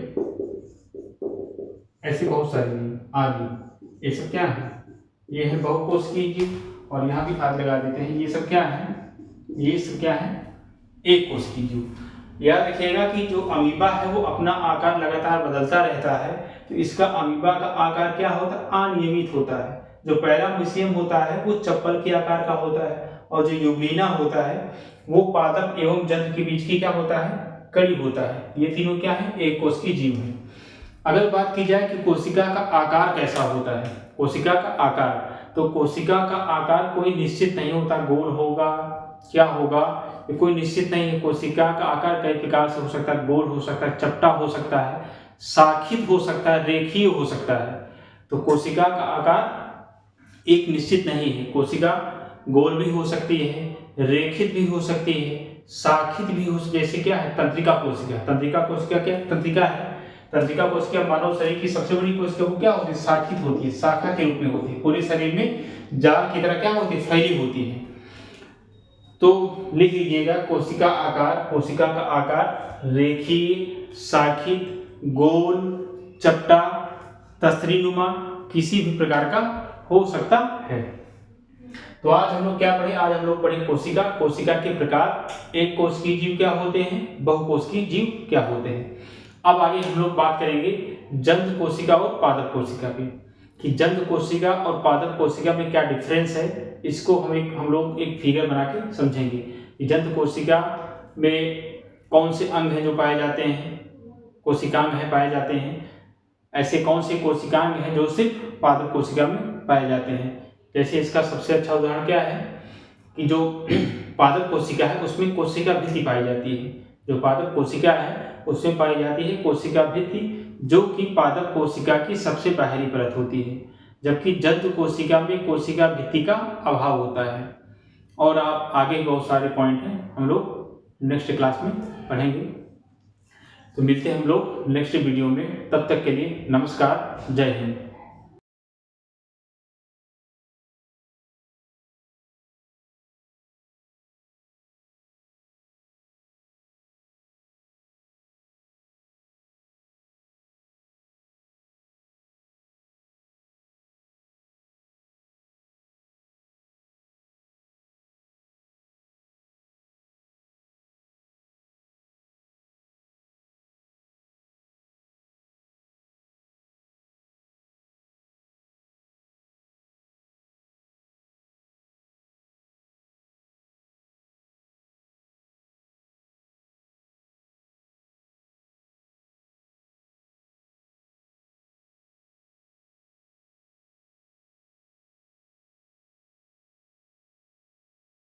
ऐसे बहुत सारे जीव आदि। ये सब क्या है, ये है बहुकोशिकीय जीव। और यहाँ भी हाथ लगा देते हैं, ये सब क्या है, ये सब क्या है, एक कोशिकीय जीव। याद रखिएगा कि जो अमीबा है वो अपना आकार लगातार बदलता रहता है, तो इसका अमीबा का आकार क्या होता है, अनियमित होता है। जो पैरामीशियम होता है वो चप्पल के आकार का होता है। और जो यूग्लिना होता है वो पादप एवं जंतु के बीच की क्या होता है, कड़ी होता है। ये तीनों क्या है, एक कोशिकीय जीव है। अगर बात की जाए कि कोशिका का आकार कैसा होता है, कोशिका का आकार, तो कोशिका का आकार कोई निश्चित नहीं होता, गोल होगा, क्या होगा, ये कोई निश्चित नहीं है। कोशिका का आकार कई प्रकार से हो सकता है, गोल हो सकता है, चपटा हो सकता है, शाखित हो सकता है, रेखीय हो सकता है। तो कोशिका का आकार एक निश्चित नहीं है। कोशिका गोल भी हो सकती है, रेखित भी हो सकती है, शाखित भी हो, जैसे क्या है तंत्रिका कोशिका। तंत्रिका कोशिका क्या तंत्रिका है। तंत्रिका कोशिका मानव शरीर की सबसे बड़ी कोशिका वो क्या होती है, शाखित होती है, शाखा के रूप में होती है, पूरे शरीर में जाल की तरह क्या होती है, फैली होती है। तो लिख लीजिएगा कोशिका आकार, कोशिका का आकार रेखीय, शाखित, गोल, चपटा, तस्तरीनुमा किसी भी प्रकार का हो सकता है। तो आज हम लोग क्या पढ़े, आज हम लोग पढ़े कोशिका, कोशिका के प्रकार, एक कोशिकीय जीव क्या होते हैं, बहुकोशिकीय जीव क्या होते हैं। अब आगे हम लोग बात करेंगे जंत कोशिका और पादप कोशिका की, कि जंत कोशिका और पादप कोशिका में क्या डिफरेंस है। इसको हम लोग एक फिगर बना के समझेंगे कि जंत कोशिका में कौन से अंग हैं जो पाए जाते हैं, कोशिकांग है पाए जाते हैं, ऐसे कौन से कोशिकांग हैं जो सिर्फ पादप कोशिका में पाए जाते हैं। जैसे इसका सबसे अच्छा उदाहरण क्या है कि जो पादप कोशिका है उसमें कोशिका भित्ति पाई जाती है। जो पादप कोशिका है उसमें पाई जाती है कोशिका भित्ति, जो कि पादप कोशिका की सबसे बाहरी परत होती है, जबकि जंतु कोशिका में कोशिका भित्ति का अभाव होता है। और आप आगे बहुत सारे पॉइंट हैं हम लोग नेक्स्ट क्लास में पढ़ेंगे। तो मिलते हैं हम लोग नेक्स्ट वीडियो में, तब तक के लिए नमस्कार, जय हिंद।